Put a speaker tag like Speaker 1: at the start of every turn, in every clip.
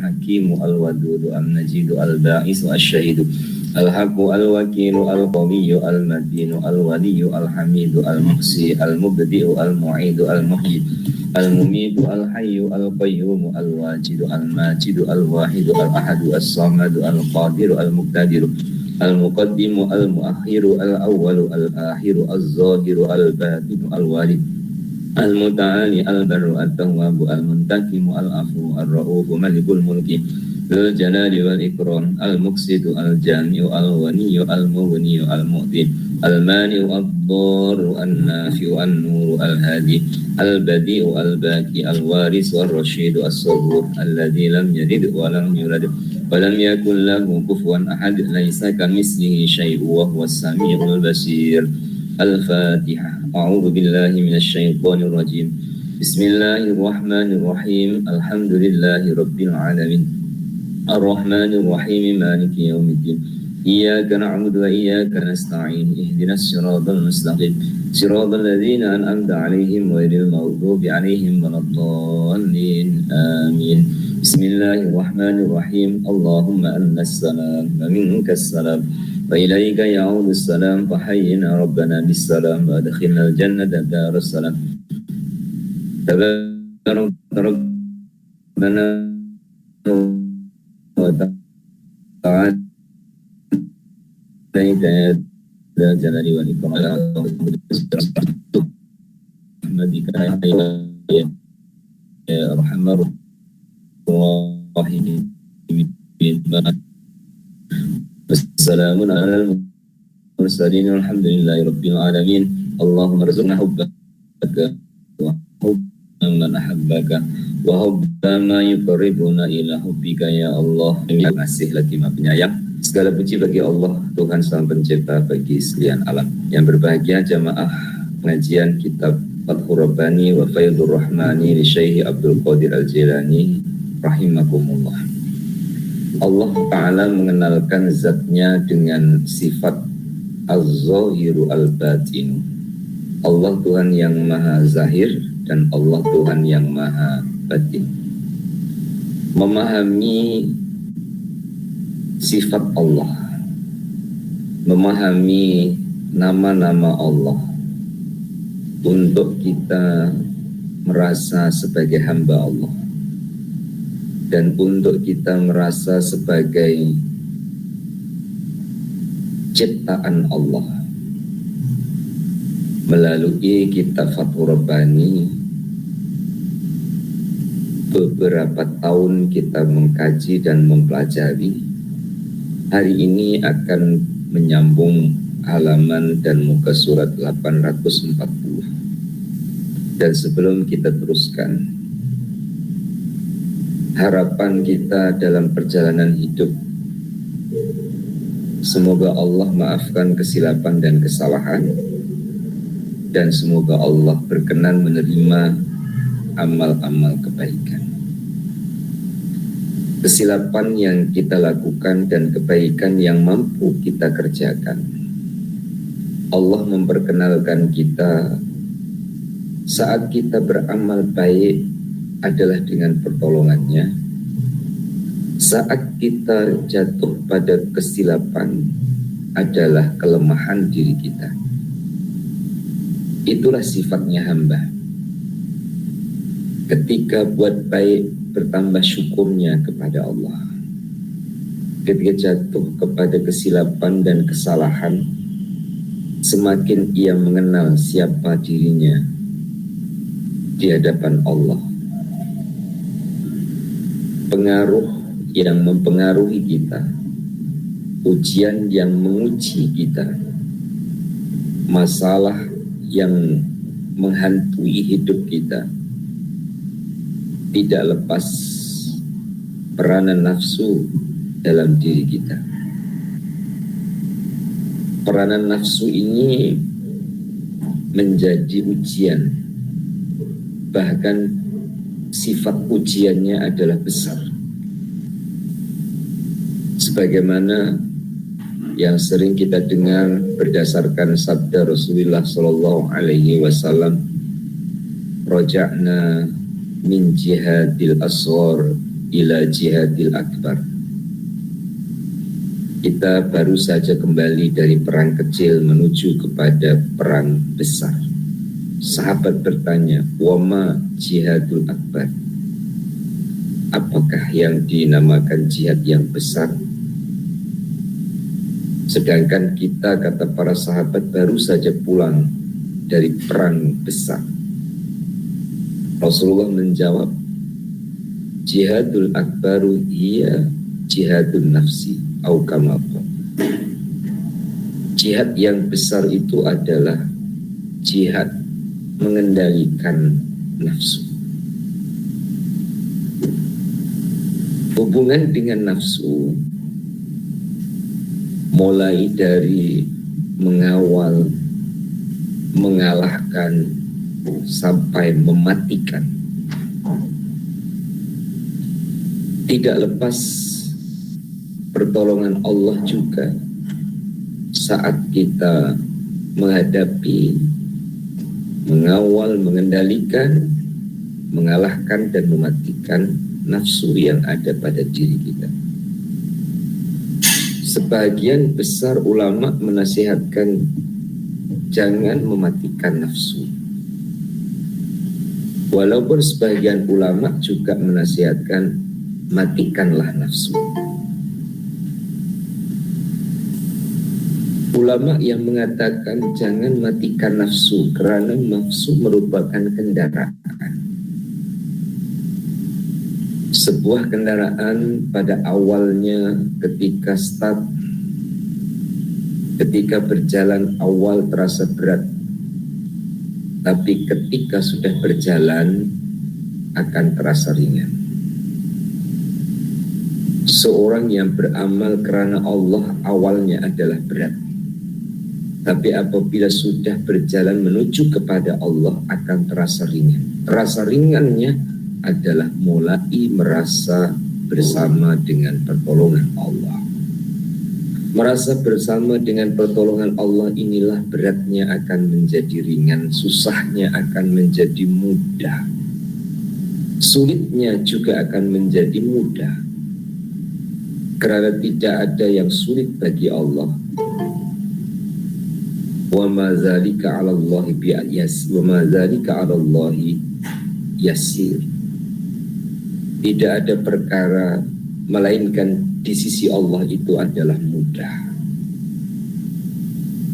Speaker 1: Hakimu al-wadudu al-najidu al-ba'isu al-syahidu al-haqqu al-wakilu al-qawiyyu al-madinu al-waliyyu al-hamidu al-muhsi al-mubdi'u al-mu'idu al-muhyi al-mumitu al-hayyu al-qayyumu al-wajidu al-majidu al-wahidu al-ahadu as-samadu al-qadiru al-muqtadiru al-muqaddimu al-muakhiru al-awwalu al-akhiru az-zahiru al-batinu al-walid al-muta'ali al-barru at-tawwabu al-muntakimu al-afu ar-ra'ufu malikul mulki dzul jalali wal ikram al-muqsitu al-jami'u al-waniyyu al-mughniyu al-mu'ti al-mani'u ad-darru an-nafi'u an-nuru al-hadi al-badi'u al-baqi al-waris war-rasyidu as-sabur alladzi lam yalid wa lam yulad wa lam yakul lahu kufuwan ahad laisa kamitslihi syai'un wa huwas samiul basir. Al-Fatihah. A'udzu billahi minasy syaithanir rajim. Bismillahirrahmanirrahim. Alhamdulillahi rabbil alamin. Arrahmanir rahim maliki yaumiddin. Iyyaka na'budu wa iyyaka nasta'in. Ihdinas siratal mustaqim. Siratal ladzina an'amta 'alaihim ghairil maghdubi 'alaihim waladdallin. Amin. Bismillahirrahmanirrahim. Allahumma antas salam wa minkas salam. وإليك يعود السلام فحينا ربنا بالسلام وأدخلنا الجنة دار السلام تبارك ربنا وتعالى يا ذا الجلال والإكرام برحمتك يا أرحم الراحمين. Wassalamun ala al-mursalin walhamdulillahi rabbil alamin. Allahumma rzuqna hubbaka wa hubba man ahabbaka wa hubba ma yuqarribuna ila hubbika ya Allah. Terima kasih lagi Maha Penyayang. Segala puji bagi Allah, Tuhan Sang Pencipta bagi sekalian alam. Yang berbahagia jamaah pengajian kitab Fathur Rabbani wa Faidhur Rahmani li Syekh Abdul Qadir Al-Jilani rahimakumullah. Allah Ta'ala mengenalkan zatnya dengan sifat Az-Zahiru Al-Batinu. Allah Tuhan yang maha zahir dan Allah Tuhan yang maha batin. Memahami sifat Allah, memahami nama-nama Allah untuk kita merasa sebagai hamba Allah dan untuk kita merasa sebagai ciptaan Allah. Melalui kitab Fathur Rabbani, beberapa tahun kita mengkaji dan mempelajari. Hari ini akan menyambung halaman dan muka surat 840. Dan sebelum kita teruskan, harapan kita dalam perjalanan hidup, semoga Allah maafkan kesilapan dan kesalahan, dan semoga Allah berkenan menerima amal-amal kebaikan. Kesilapan yang kita lakukan dan kebaikan yang mampu kita kerjakan, Allah memperkenalkan kita saat kita beramal baik adalah dengan pertolongannya. Saat kita jatuh pada kesilapan adalah kelemahan diri kita. Itulah sifatnya hamba. Ketika buat baik, bertambah syukurnya kepada Allah. Ketika jatuh kepada kesilapan dan kesalahan, semakin ia mengenal siapa dirinya di hadapan Allah. Pengaruh yang mempengaruhi kita, ujian yang menguji kita, masalah yang menghantui hidup kita, tidak lepas peranan nafsu dalam diri kita. Peranan nafsu ini menjadi ujian, bahkan sifat ujiannya adalah besar. Sebagaimana yang sering kita dengar berdasarkan sabda Rasulullah Sallallahu Alaihi Wasallam, roja'na min jihadil asghar ila jihadil akbar. Kita baru saja kembali dari perang kecil menuju kepada perang besar. Sahabat bertanya, wama jihadul akbar? Apakah yang dinamakan jihad yang besar? Sedangkan kita, kata para sahabat, baru saja pulang dari perang besar. Rasulullah menjawab, jihadul akbaru hiya jihadun nafsi au kama qala. Jihad yang besar itu adalah jihad mengendalikan nafsu. Hubungan dengan nafsu mulai dari mengawal, mengalahkan, sampai mematikan. Tidak lepas pertolongan Allah juga saat kita menghadapi, mengawal, mengendalikan, mengalahkan dan mematikan nafsu yang ada pada diri kita. Sebagian besar ulama menasihatkan jangan mematikan nafsu. Walaupun sebagian ulama juga menasihatkan matikanlah nafsu. Ulama yang mengatakan jangan matikan nafsu karena nafsu merupakan kendaraan. Sebuah kendaraan pada awalnya ketika start, ketika berjalan awal terasa berat, tapi ketika sudah berjalan akan terasa ringan. Seorang yang beramal karena Allah awalnya adalah berat, tapi apabila sudah berjalan menuju kepada Allah akan terasa ringan. Terasa ringannya adalah mulai merasa bersama dengan pertolongan Allah. Merasa bersama dengan pertolongan Allah inilah beratnya akan menjadi ringan, susahnya akan menjadi mudah, sulitnya juga akan menjadi mudah. Karena tidak ada yang sulit bagi Allah. Wa ma dzalika 'ala Allahi bi'yasir. Wa ma dzalika 'ala Allahi yasir. Tidak ada perkara melainkan di sisi Allah itu adalah mudah.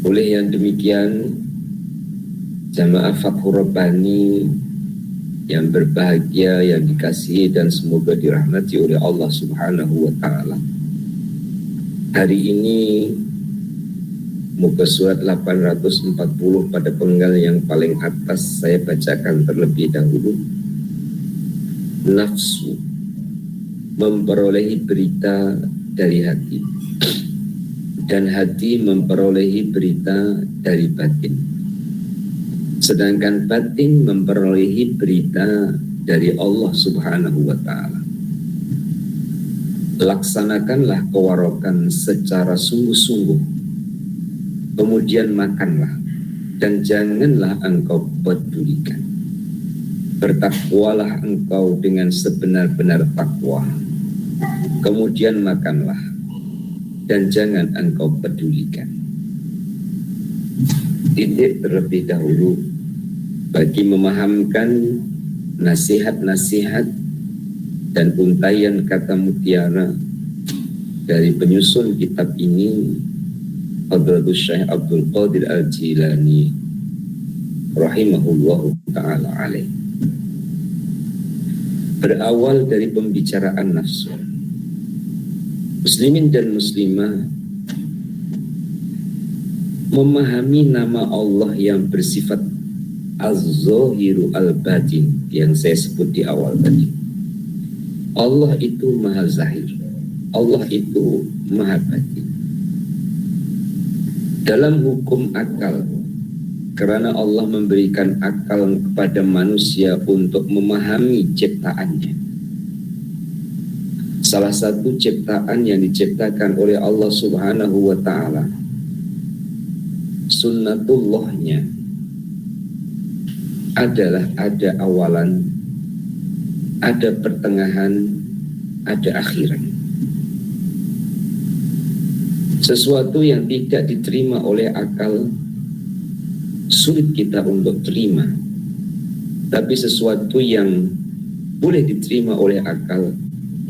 Speaker 1: Oleh yang demikian, jamaah Fathur Rabbani yang berbahagia, yang dikasihi dan semoga dirahmati oleh Allah Subhanahu wa taala. Hari ini muka surat 840 pada penggal yang paling atas saya bacakan terlebih dahulu. Nafsu memperolehi berita dari hati, dan hati memperolehi berita dari batin, sedangkan batin memperolehi berita dari Allah Subhanahu wa ta'ala. Laksanakanlah kewarokan secara sungguh-sungguh, kemudian makanlah dan janganlah engkau pedulikan. Bertakwalah engkau dengan sebenar-benar takwa, kemudian makanlah dan jangan engkau pedulikan. Titik terlebih dahulu bagi memahamkan nasihat-nasihat dan untaian kata mutiara dari penyusun kitab ini, Hadratus Syekh Abdul Qadir Al-Jilani rahimahullahu ta'ala alaih. Berawal dari pembicaraan nafsu, muslimin dan muslimah memahami nama Allah yang bersifat Az-Zahiru Al-Batin yang saya sebut di awal tadi. Allah itu maha zahir, Allah itu maha batin. Dalam hukum akal, karena Allah memberikan akal kepada manusia untuk memahami ciptaannya. Salah satu ciptaan yang diciptakan oleh Allah Subhanahu wa ta'ala, sunnatullahnya adalah ada awalan, ada pertengahan, ada akhirat. Sesuatu yang tidak diterima oleh akal sulit kita untuk terima, tapi sesuatu yang boleh diterima oleh akal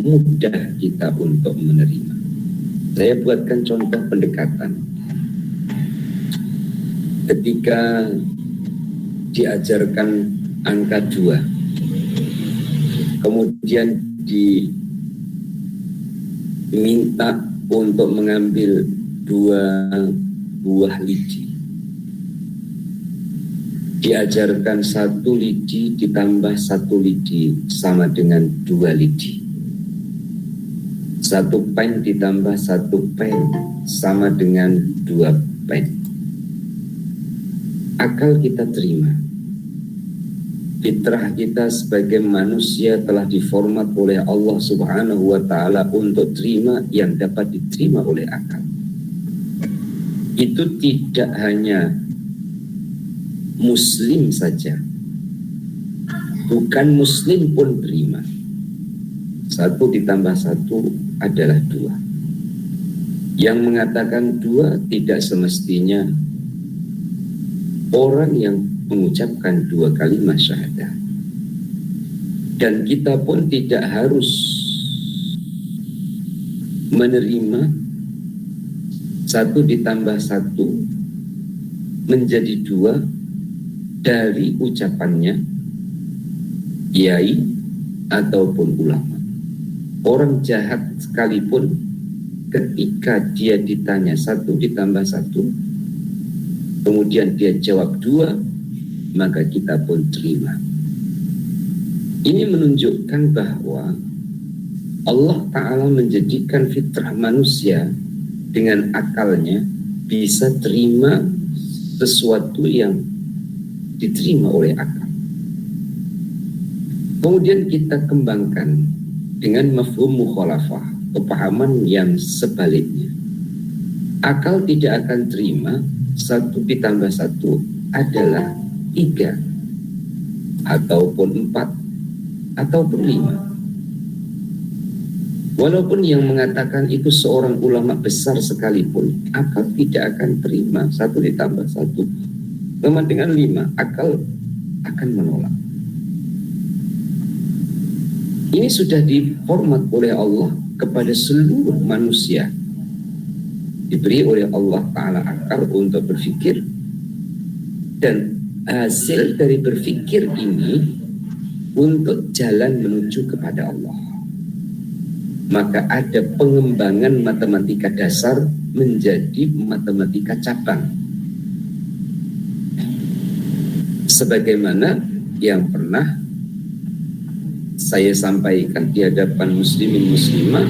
Speaker 1: mudah kita untuk menerima. Saya buatkan contoh pendekatan. Ketika diajarkan angka 2, kemudian diminta untuk mengambil 2 buah lidi. Diajarkan 1 lidi ditambah 1 lidi sama dengan 2 lidi. 1 pen ditambah 1 pen sama dengan 2 pen. Akal kita terima. Fitrah kita sebagai manusia telah diformat oleh Allah Subhanahu wa ta'ala untuk terima yang dapat diterima oleh akal. Itu tidak hanya Muslim saja, bukan Muslim pun terima. 1 ditambah 1 adalah 2. Yang mengatakan 2 tidak semestinya orang yang mengucapkan 2 kalimat syahadah. Dan kita pun tidak harus menerima 1 ditambah 1 menjadi 2 dari ucapannya kiai ataupun ulama. Orang jahat sekalipun ketika dia ditanya 1 ditambah 1 kemudian dia jawab 2, maka kita pun terima. Ini menunjukkan bahwa Allah Ta'ala menjadikan fitrah manusia dengan akalnya bisa terima sesuatu yang diterima oleh akal. Kemudian kita kembangkan dengan mafhum mukhalafah, kepahaman yang sebaliknya. Akal tidak akan terima 1 ditambah 1 adalah 3 ataupun 4 ataupun 5. Walaupun yang mengatakan itu seorang ulama besar sekalipun, akal tidak akan terima 1 ditambah 1 sama dengan 5. Akal akan menolak. Ini sudah diformat oleh Allah kepada seluruh manusia. Diberi oleh Allah Ta'ala akal untuk berpikir, dan hasil dari berpikir ini untuk jalan menuju kepada Allah. Maka ada pengembangan matematika dasar menjadi matematika cabang. Sebagaimana yang pernah saya sampaikan di hadapan muslimin muslimah,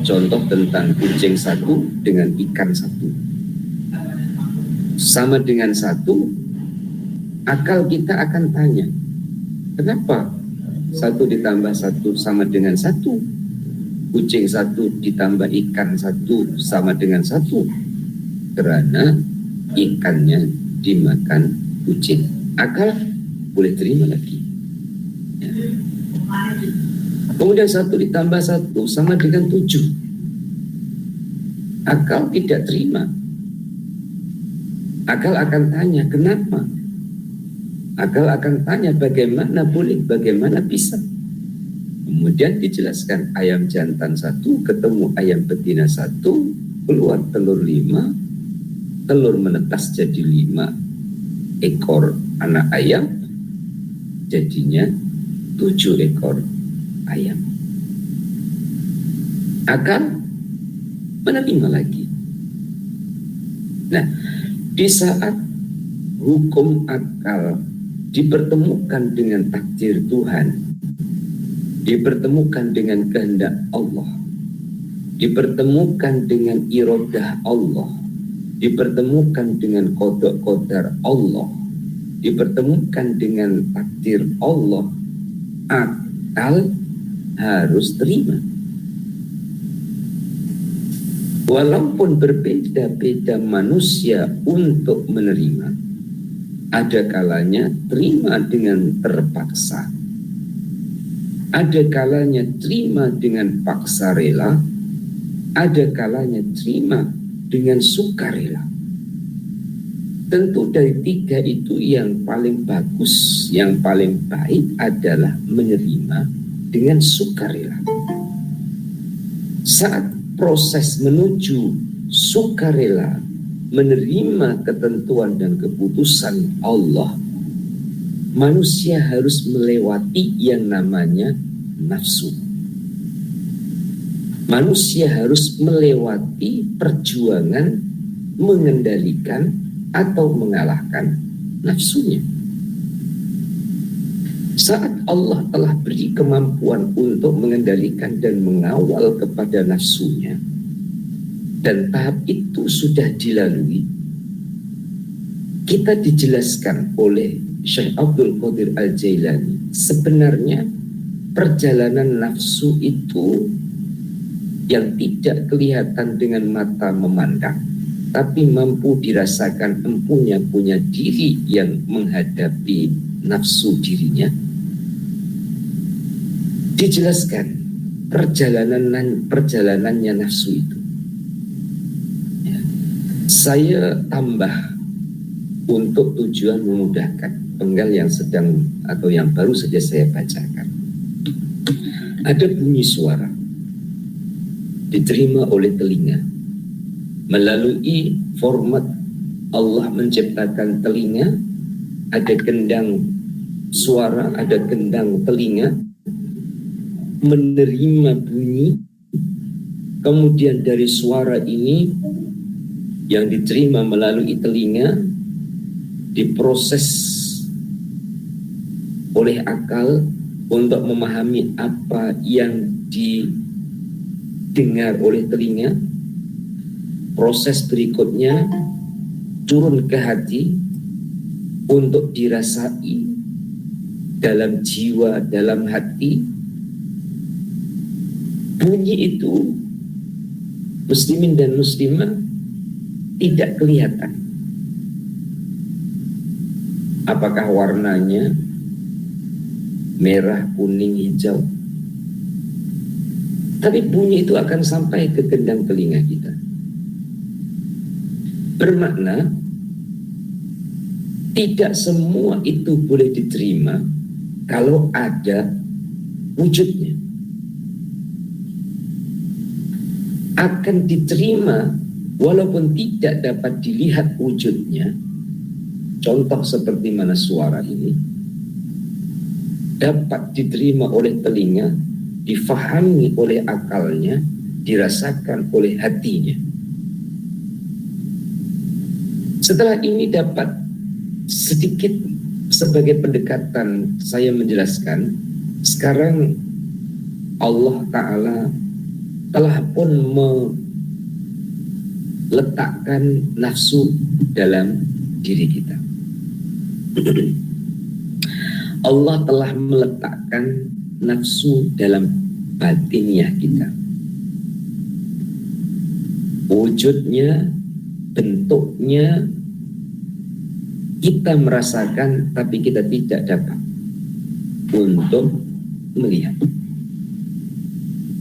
Speaker 1: contoh tentang kucing 1 dengan ikan 1 sama dengan 1, akal kita akan tanya, kenapa 1 ditambah 1 sama dengan 1? Kucing 1 ditambah ikan 1 sama dengan 1? Karena ikannya dimakan kucing. Akal boleh terima lagi. Ya. Kemudian 1 ditambah 1 sama dengan 7. Akal tidak terima. Akal akan tanya, kenapa? Akal akan tanya, bagaimana boleh, bagaimana bisa? Kemudian dijelaskan, ayam jantan 1 ketemu ayam betina 1, keluar telur 5, telur menetas jadi 5 ekor anak ayam, jadinya 7 ekor ayam. Akal menerima lagi. Nah, di saat hukum akal dipertemukan dengan takdir Tuhan, dipertemukan dengan kehendak Allah, dipertemukan dengan iradah Allah, dipertemukan dengan qada qadar Allah, dipertemukan dengan takdir Allah, akal harus terima. Walaupun berbeda-beda manusia untuk menerima, ada kalanya terima dengan terpaksa, Ada kalanya terima dengan paksa rela, ada kalanya terima dengan sukarela. Tentu dari tiga itu yang paling bagus, yang paling baik adalah menerima dengan sukarela. Saat proses menuju sukarela, menerima ketentuan dan keputusan Allah, manusia harus melewati yang namanya nafsu. Manusia harus melewati perjuangan mengendalikan atau mengalahkan nafsunya. Saat Allah telah beri kemampuan untuk mengendalikan dan mengawal kepada nafsunya, dan tahap itu sudah dilalui, kita dijelaskan oleh Syekh Abdul Qadir Al-Jailani, sebenarnya perjalanan nafsu itu yang tidak kelihatan dengan mata memandang, tapi mampu dirasakan empunya punya diri yang menghadapi nafsu dirinya. Dijelaskan perjalanannya nafsu itu. Saya tambah untuk tujuan memudahkan penggal yang sedang atau yang baru saja saya bacakan. Ada bunyi suara diterima oleh telinga melalui format Allah menciptakan telinga. Ada gendang suara, ada gendang telinga menerima bunyi, kemudian dari suara ini yang diterima melalui telinga diproses oleh akal untuk memahami apa yang didengar oleh telinga. Proses berikutnya turun ke hati untuk dirasai dalam jiwa, dalam hati. Bunyi itu muslimin dan muslimah tidak kelihatan. Apakah warnanya merah, kuning, hijau? Tapi bunyi itu akan sampai ke gendang telinga kita. Bermakna tidak semua itu boleh diterima kalau ada wujudnya. Akan diterima walaupun tidak dapat dilihat wujudnya. Contoh seperti mana suara ini dapat diterima oleh telinga, difahami oleh akalnya, dirasakan oleh hatinya. Setelah ini dapat sedikit sebagai pendekatan saya menjelaskan. Sekarang Allah Ta'ala telah pun meletakkan nafsu dalam diri kita. Allah telah meletakkan nafsu dalam batiniah kita. Wujudnya, bentuknya kita merasakan, tapi kita tidak dapat untuk melihat.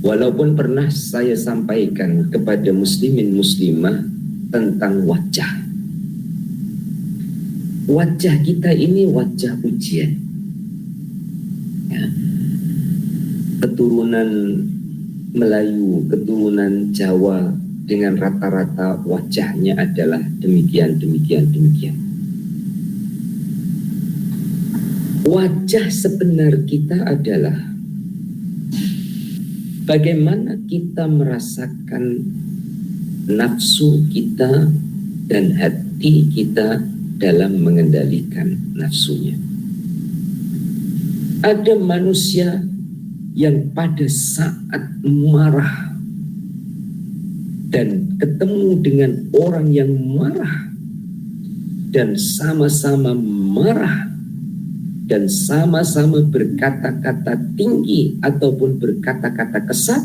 Speaker 1: Walaupun pernah saya sampaikan kepada muslimin muslimah tentang wajah. Wajah kita ini wajah ujian. Ya. Keturunan Melayu, keturunan Jawa dengan rata-rata wajahnya adalah demikian. Wajah sebenar kita adalah bagaimana kita merasakan nafsu kita dan hati kita dalam mengendalikan nafsunya. Ada manusia yang pada saat marah dan ketemu dengan orang yang marah dan sama-sama marah dan sama-sama berkata-kata tinggi ataupun berkata-kata kesat,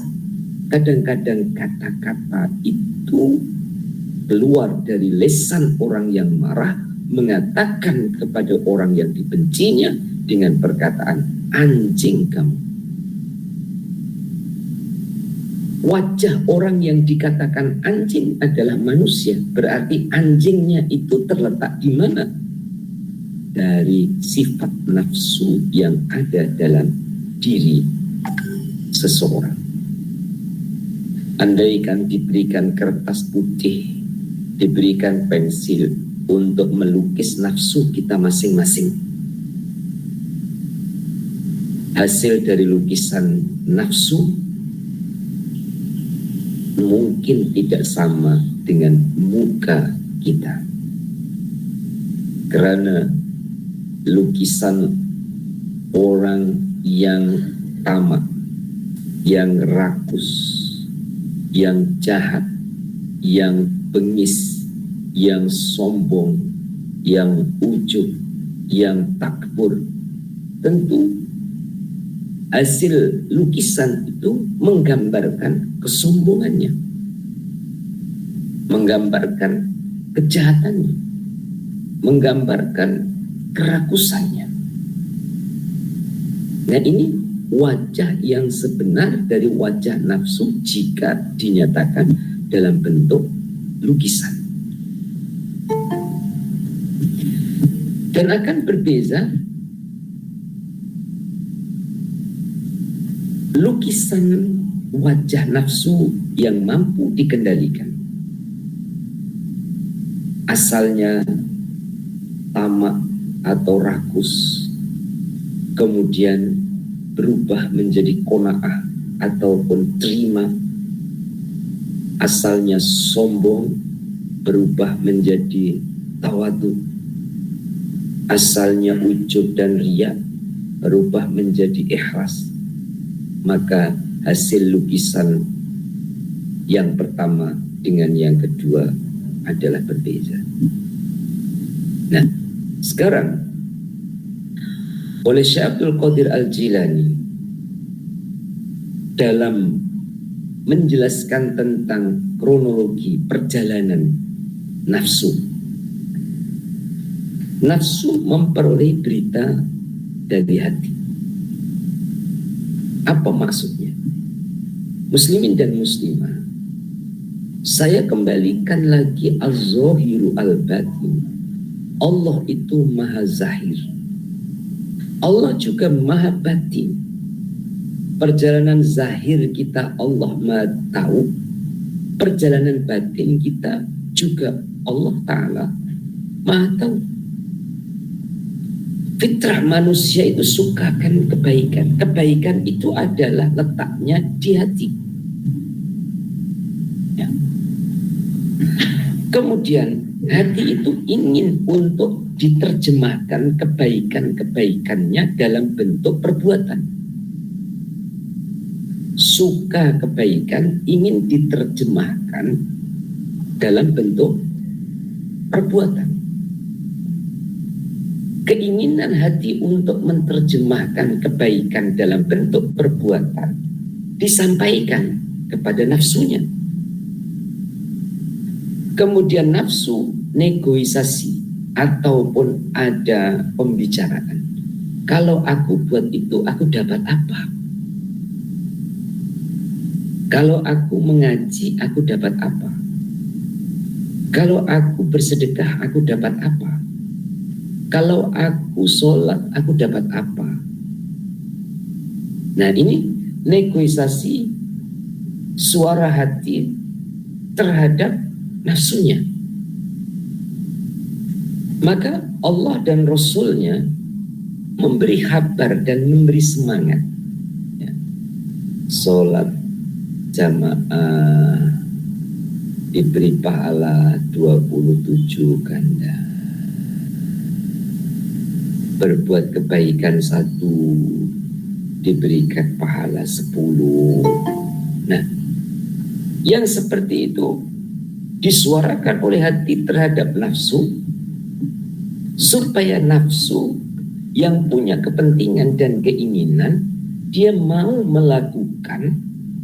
Speaker 1: kadang-kadang kata-kata itu keluar dari lisan orang yang marah mengatakan kepada orang yang dibencinya dengan perkataan anjing kamu.
Speaker 2: Wajah orang yang dikatakan anjing adalah manusia, berarti anjingnya itu terletak di mana? Dari sifat nafsu yang ada dalam diri seseorang. Andaikan diberikan kertas putih, diberikan pensil untuk melukis nafsu kita masing-masing, hasil dari lukisan nafsu mungkin tidak sama dengan muka kita, karena lukisan orang yang tamak, yang rakus, yang jahat, yang bengis, yang sombong, yang ujub, yang takbur, tentu hasil lukisan itu menggambarkan kesombongannya, menggambarkan kejahatannya, menggambarkan kerakusannya. Nah, ini wajah yang sebenar dari wajah nafsu jika dinyatakan dalam bentuk lukisan. Dan akan berbeza lukisan wajah nafsu yang mampu dikendalikan, asalnya tamak atau rakus, kemudian berubah menjadi qanaah ataupun terima, asalnya sombong berubah menjadi tawadu, asalnya ujub dan riya berubah menjadi ikhlas. Maka hasil lukisan yang pertama dengan yang kedua adalah berbeda. Nah, sekarang oleh Syekh Abdul Qadir Al-Jilani dalam menjelaskan tentang kronologi perjalanan nafsu. Nafsu memperoleh berita dari hati. Apa maksudnya? Muslimin dan muslimah, saya kembalikan lagi az-zahiru al-batin. Allah itu maha zahir, Allah juga maha batin. Perjalanan zahir kita Allah maha tahu, perjalanan batin kita juga Allah Ta'ala maha tahu. Fitrah manusia itu sukakan kebaikan. Kebaikan itu adalah letaknya di hati. Ya. Kemudian hati itu ingin untuk diterjemahkan kebaikan-kebaikannya dalam bentuk perbuatan. Suka kebaikan ingin diterjemahkan dalam bentuk perbuatan. Keinginan hati untuk menerjemahkan kebaikan dalam bentuk perbuatan disampaikan kepada nafsunya. Kemudian nafsu negosiasi ataupun ada pembicaraan. Kalau aku buat itu, aku dapat apa? Kalau aku mengaji, aku dapat apa? Kalau aku bersedekah, aku dapat apa? Kalau aku sholat, aku dapat apa? Nah, ini negosiasi suara hati terhadap nafsunya. Maka Allah dan Rasulnya memberi kabar dan memberi semangat. Ya. Sholat jamaah diberi pahala 27 ganda. Berbuat kebaikan 1 diberikan pahala 10. Nah, yang seperti itu disuarakan oleh hati terhadap nafsu, supaya nafsu yang punya kepentingan dan keinginan, dia mau melakukan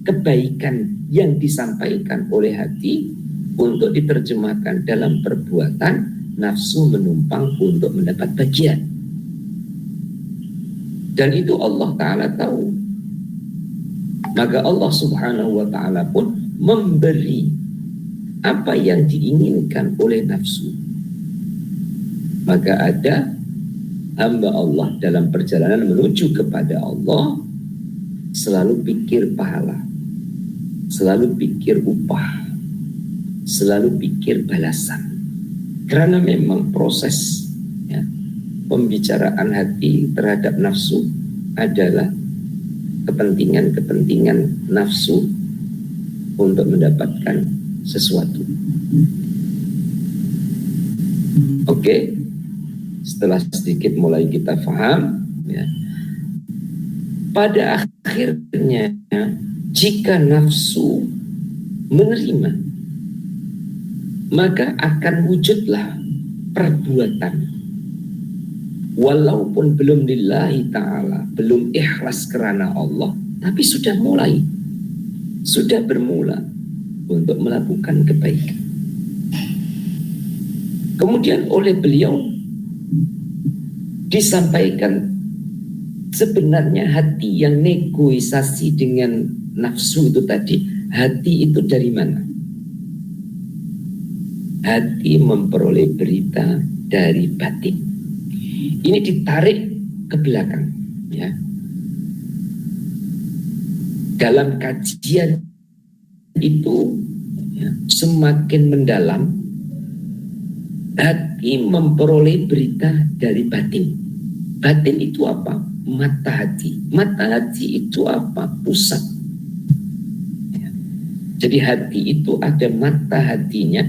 Speaker 2: kebaikan yang disampaikan oleh hati untuk diterjemahkan dalam perbuatan. Nafsu menumpang untuk mendapat bagian. Dan itu Allah Ta'ala tahu. Maka Allah Subhanahu wa ta'ala pun memberi apa yang diinginkan oleh nafsu. Maka ada hamba Allah dalam perjalanan menuju kepada Allah selalu pikir pahala, selalu pikir upah, selalu pikir balasan. Karena memang proses pembicaraan hati terhadap nafsu adalah kepentingan nafsu untuk mendapatkan sesuatu. Oke, setelah sedikit mulai kita paham, pada akhirnya jika nafsu menerima, maka akan wujudlah perbuatan. Walaupun belum lillahi ta'ala, belum ikhlas kerana Allah, tapi sudah mulai, sudah bermula untuk melakukan kebaikan. Kemudian oleh beliau disampaikan sebenarnya hati yang negosiasi dengan nafsu itu tadi, hati itu dari mana? Hati memperoleh berita dari batin. Ini ditarik ke belakang, ya. Dalam kajian itu semakin mendalam, hati memperoleh berita dari batin. Batin itu apa? Mata hati. Mata hati itu apa? Pusat. Jadi hati itu ada mata hatinya.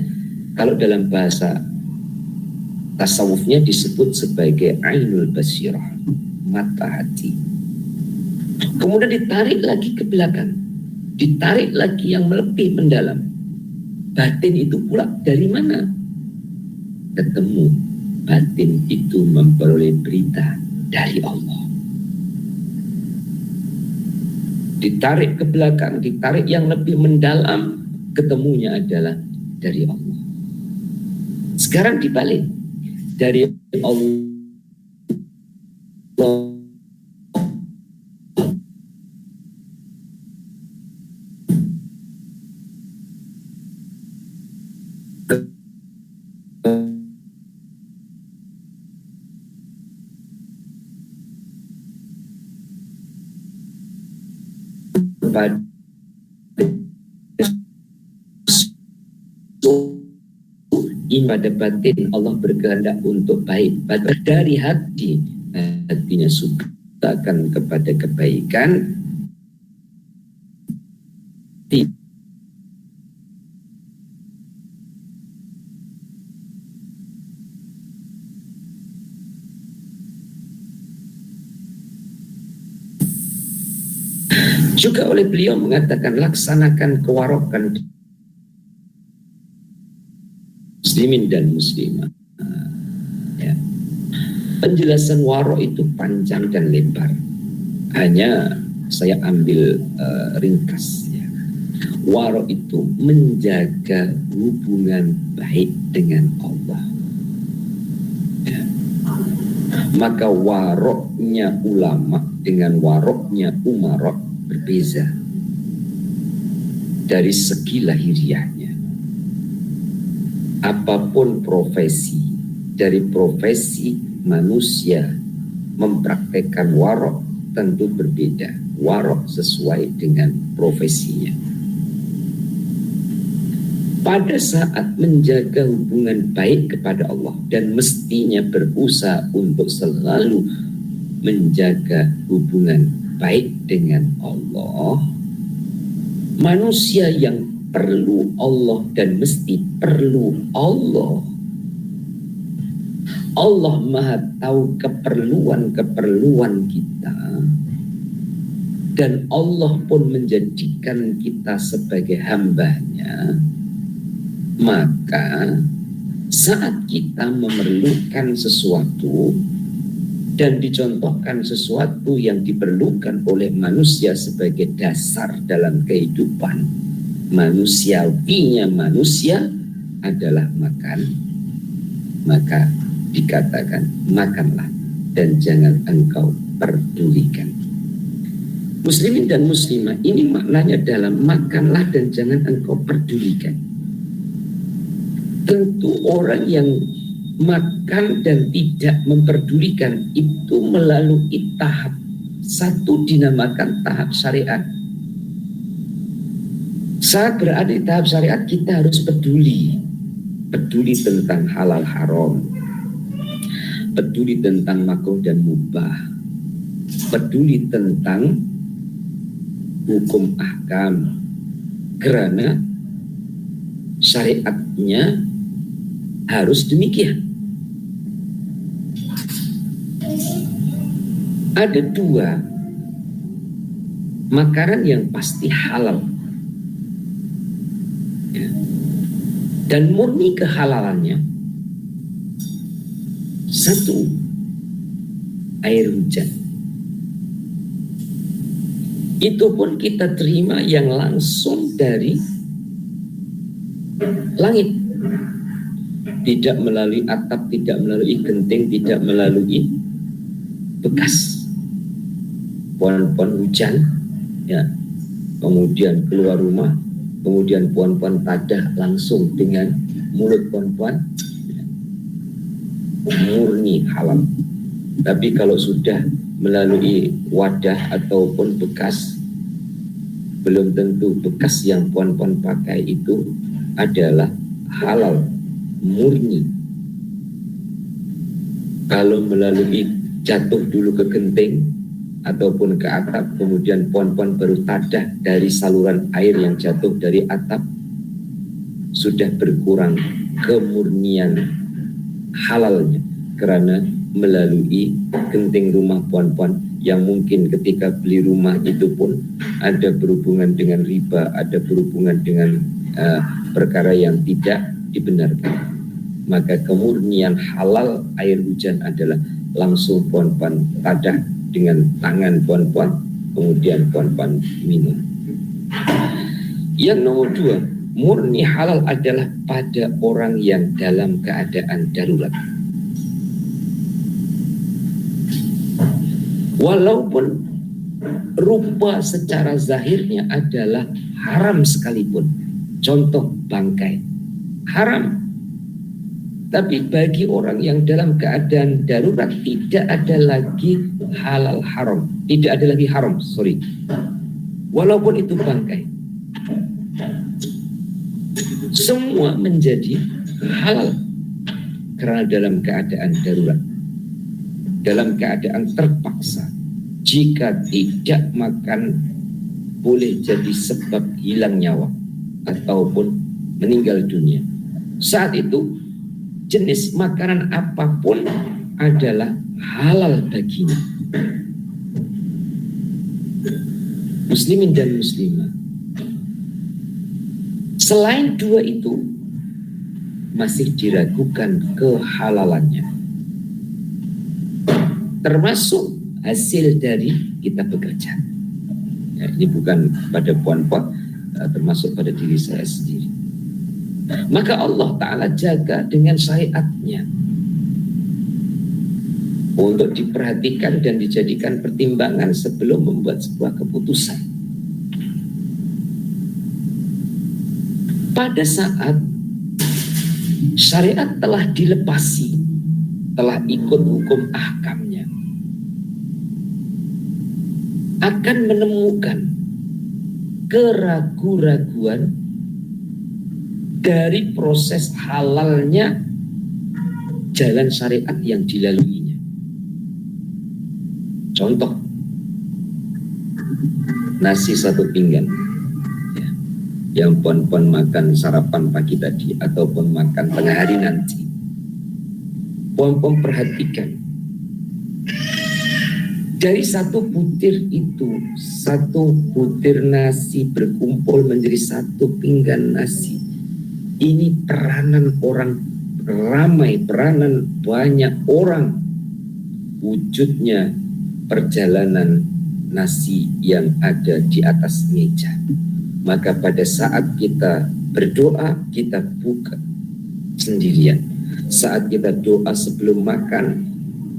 Speaker 2: Kalau dalam bahasa tasawufnya disebut sebagai ainul basirah, mata hati. Kemudian ditarik lagi ke belakang, ditarik lagi yang lebih mendalam. Batin itu pula dari mana? Ketemu batin itu memperoleh berita dari Allah. Ditarik ke belakang, ditarik yang lebih mendalam, ketemunya adalah dari Allah. Sekarang dibalik, dari Allah kepada pada batin, Allah berkehendak untuk baik. Dari hati, hatinya sukakan kepada kebaikan, juga oleh beliau mengatakan laksanakan kewarokan muslimin dan muslimah. Ya. Penjelasan waro itu panjang dan lebar. Hanya saya ambil ringkas. Ya. Waro itu menjaga hubungan baik dengan Allah. Ya. Maka waroknya ulama dengan waroknya umarok berbeza dari segi lahiriahnya. Apapun profesi, dari profesi manusia mempraktekkan warok tentu berbeda. Warok sesuai dengan profesinya. Pada saat menjaga hubungan baik kepada Allah dan mestinya berusaha untuk selalu menjaga hubungan baik dengan Allah, manusia yang perlu Allah dan mesti perlu Allah. Allah Maha tahu keperluan kita, dan Allah pun menjadikan kita sebagai hambanya. Maka saat kita memerlukan sesuatu dan dicontohkan sesuatu yang diperlukan oleh manusia sebagai dasar dalam kehidupan manusiawinya manusia adalah makan, maka dikatakan makanlah dan jangan engkau pedulikan. Muslimin dan muslimah ini maknanya dalam makanlah dan jangan engkau pedulikan. Tentu orang yang makan dan tidak memperdulikan itu melalui tahap satu dinamakan tahap syariat. Saat berada di tahap syariat kita harus peduli tentang halal haram, peduli tentang makruh dan mubah, peduli tentang hukum ahkam, karena syariatnya harus demikian. Ada dua makanan yang pasti halal ya, dan murni kehalalannya. Satu, air hujan. Itu pun kita terima yang langsung dari langit, tidak melalui atap, tidak melalui genting, tidak melalui bekas pohon-pohon hujan ya, kemudian keluar rumah, kemudian pohon-pohon tadah langsung dengan mulut pohon-pohon, murni halal. Tapi kalau sudah melalui wadah ataupun bekas, belum tentu bekas yang pohon-pohon pakai itu adalah halal murni. Kalau melalui jatuh dulu ke genting ataupun ke atap, kemudian pohon-pohon baru tadah dari saluran air yang jatuh dari atap, sudah berkurang kemurnian halalnya karena melalui genting rumah pohon-pohon yang mungkin ketika beli rumah itu pun ada berhubungan dengan riba, ada berhubungan dengan perkara yang tidak dibenarkan. Maka kemurnian halal air hujan adalah langsung pohon-pohon tadah dengan tangan pohon-pohon, kemudian pohon-pohon minum. Yang nomor dua, murni halal adalah pada orang yang dalam keadaan darurat. Walaupun rupa secara zahirnya adalah haram sekalipun, contoh bangkai haram, tapi bagi orang yang dalam keadaan darurat tidak ada lagi halal haram, tidak ada lagi haram, walaupun itu bangkai, semua menjadi halal karena dalam keadaan darurat, dalam keadaan terpaksa. Jika tidak makan boleh jadi sebab hilang nyawa ataupun meninggal dunia. Saat itu jenis makanan apapun adalah halal baginya. Muslimin dan muslimah, selain dua itu masih diragukan kehalalannya, termasuk hasil dari kita bekerja ya, ini bukan pada pohon-pohon, termasuk pada diri saya sendiri. Maka Allah Ta'ala jaga dengan syariatnya untuk diperhatikan dan dijadikan pertimbangan sebelum membuat sebuah keputusan. Pada saat syariat telah dilepasi, telah ikut hukum ahkamnya, akan menemukan keraguan-raguan dari proses halalnya jalan syariat yang dilaluinya. Contoh, nasi satu pinggan ya, yang pon-pon makan sarapan pagi tadi ataupun makan tengah hari nanti, pon-pon perhatikan, dari satu butir itu, satu butir nasi berkumpul menjadi satu pinggan nasi. Ini peranan orang ramai, peranan banyak orang, wujudnya perjalanan nasi yang ada di atas meja. Maka pada saat kita berdoa, kita buka sendirian. Saat kita doa sebelum makan,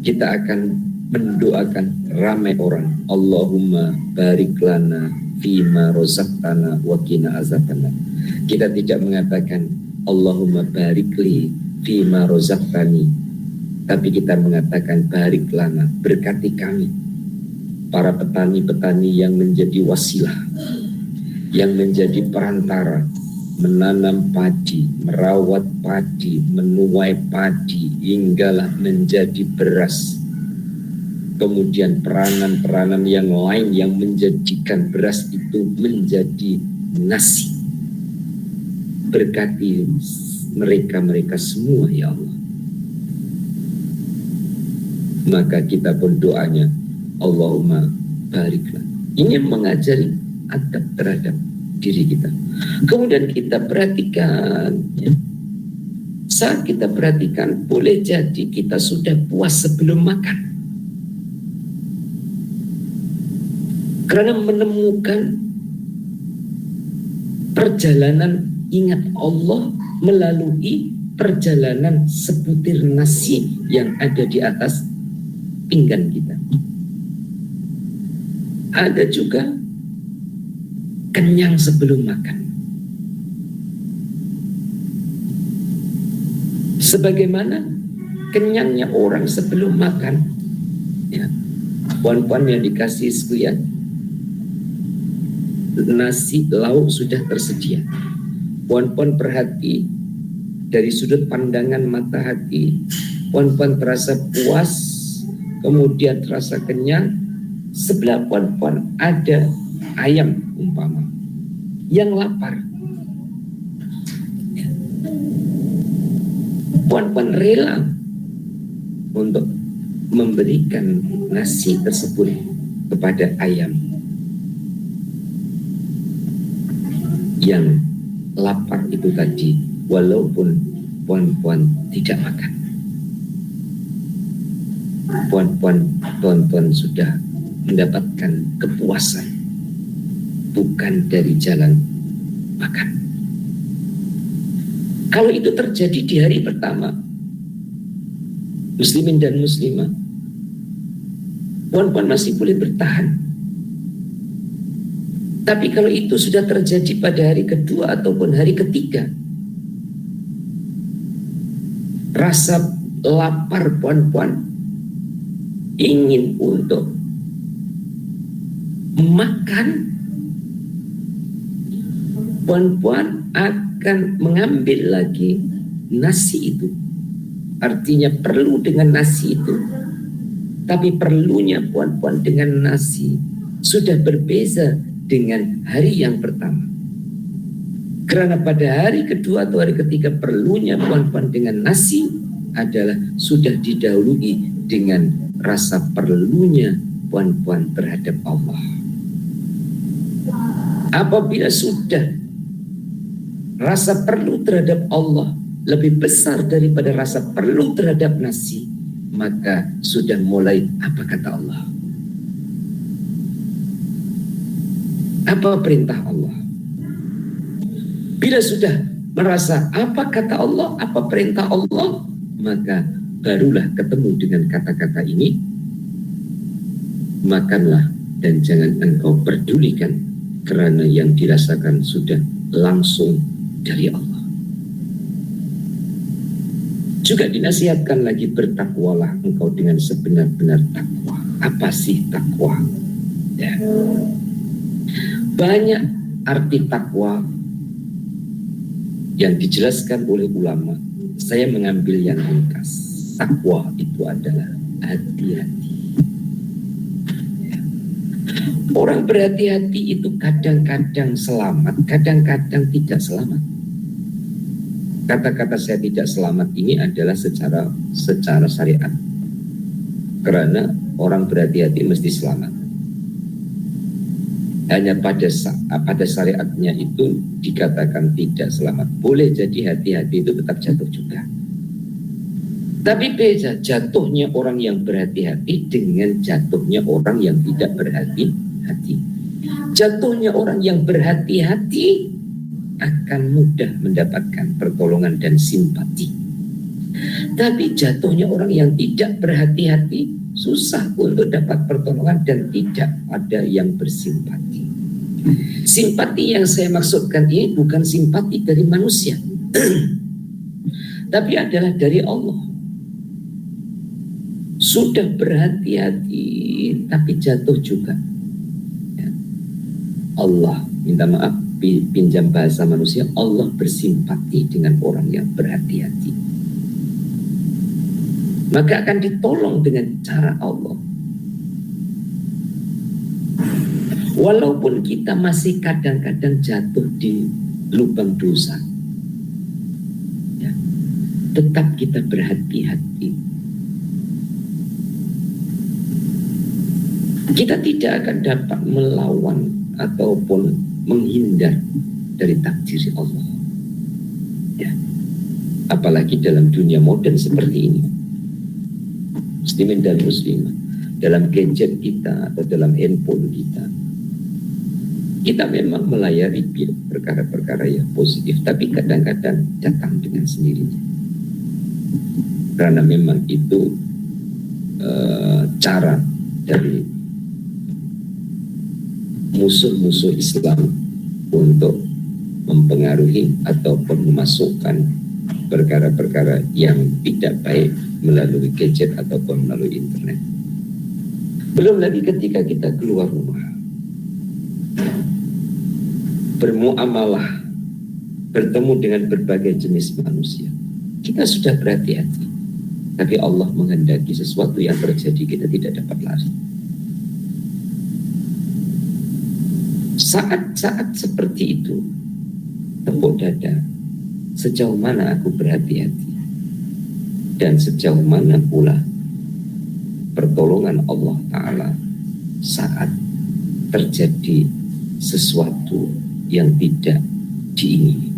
Speaker 2: kita akan mendoakan ramai orang, Allahumma barik lana fima rozaqtana wa qina azabannar. Kita tidak mengatakan Allahumma barik li fima rozaqtani, tapi kita mengatakan barik lana, berkati kami. Para petani-petani yang menjadi wasilah, yang menjadi perantara, menanam padi, merawat padi, menuai padi, hinggalah menjadi beras. Kemudian peranan-peranan yang lain yang menjadikan beras itu menjadi nasi. Berkati mereka-mereka semua ya Allah. Maka kita berdoanya, Allahumma bariklah. Ini mengajari adab terhadap diri kita. Kemudian kita perhatikan ya. Saat kita perhatikan, boleh jadi kita sudah puas sebelum makan, karena menemukan perjalanan ingat Allah melalui perjalanan sebutir nasi yang ada di atas pinggan kita. Ada juga kenyang sebelum makan. Sebagaimana kenyangnya orang sebelum makan, ya, puan-puan yang dikasih sekalian, nasi lauk sudah tersedia. Puan-puan perhati dari sudut pandangan mata hati, puan-puan terasa puas, kemudian terasa kenyang. Sebelah puan-puan ada ayam umpama yang lapar. Puan-puan rela untuk memberikan nasi tersebut kepada ayam yang lapar itu tadi, walaupun puan-puan tidak makan. Puan-puan sudah mendapatkan kepuasan bukan dari jalan makan. Kalau itu terjadi di hari pertama, muslimin dan muslimah, puan-puan masih boleh bertahan. Tapi kalau itu sudah terjadi pada hari kedua ataupun hari ketiga, rasa lapar puan-puan ingin untuk makan, puan-puan akan mengambil lagi nasi itu. Artinya perlu dengan nasi itu, tapi perlunya puan-puan dengan nasi sudah berbeza dengan hari yang pertama. Karena pada hari kedua atau hari ketiga perlunya puan-puan dengan nasi adalah sudah didahului dengan rasa perlunya puan-puan terhadap Allah. Apabila sudah rasa perlu terhadap Allah lebih besar daripada rasa perlu terhadap nasi, maka sudah mulai apa kata Allah? Apa perintah Allah? Bila sudah merasa apa kata Allah, apa perintah Allah, maka barulah ketemu dengan kata-kata ini, makanlah dan jangan engkau pedulikan, karena yang dirasakan sudah langsung dari Allah. Juga dinasihatkan lagi, bertakwalah engkau dengan sebenar-benar takwa. Apa sih takwa? Ya. Banyak arti takwa yang dijelaskan oleh ulama. Saya mengambil yang ringkas. Takwa itu adalah hati-hati. Orang berhati-hati itu kadang-kadang selamat, kadang-kadang tidak selamat. Kata-kata saya tidak selamat ini adalah secara syariat. Karena orang berhati-hati mesti selamat. Hanya pada syariatnya itu dikatakan tidak selamat. Boleh jadi hati-hati itu tetap jatuh juga. Tapi beda jatuhnya orang yang berhati-hati dengan jatuhnya orang yang tidak berhati-hati. Jatuhnya orang yang berhati-hati akan mudah mendapatkan pertolongan dan simpati. Tapi jatuhnya orang yang tidak berhati-hati susah untuk dapat pertolongan dan tidak ada yang bersimpati. Simpati yang saya maksudkan ini bukan simpati dari manusia, tapi adalah dari Allah. Sudah berhati-hati tapi jatuh juga. Ya. Allah, minta maaf, pinjam bahasa manusia, Allah bersimpati dengan orang yang berhati-hati. Maka akan ditolong dengan cara Allah. Walaupun kita masih kadang-kadang jatuh di lubang dosa, ya, tetap kita berhati-hati. Kita tidak akan dapat melawan ataupun menghindar dari takdir Allah. Ya. Apalagi dalam dunia modern seperti ini. Muslimin dan muslimah, dalam gadget kita atau dalam handphone kita memang melayari perkara-perkara yang positif, tapi kadang-kadang datang dengan sendirinya. Karena memang itu cara dari musuh-musuh Islam untuk mempengaruhi ataupun memasukkan perkara-perkara yang tidak baik melalui gadget ataupun melalui internet. Belum lagi ketika kita keluar rumah, bermuamalah, bertemu dengan berbagai jenis manusia, kita sudah berhati-hati. Tapi Allah menghendaki sesuatu yang terjadi, kita tidak dapat lari. Saat-saat seperti itu, tepuk dada, sejauh mana aku berhati-hati, dan sejauh mana pula pertolongan Allah Ta'ala saat terjadi sesuatu yang tidak diingini.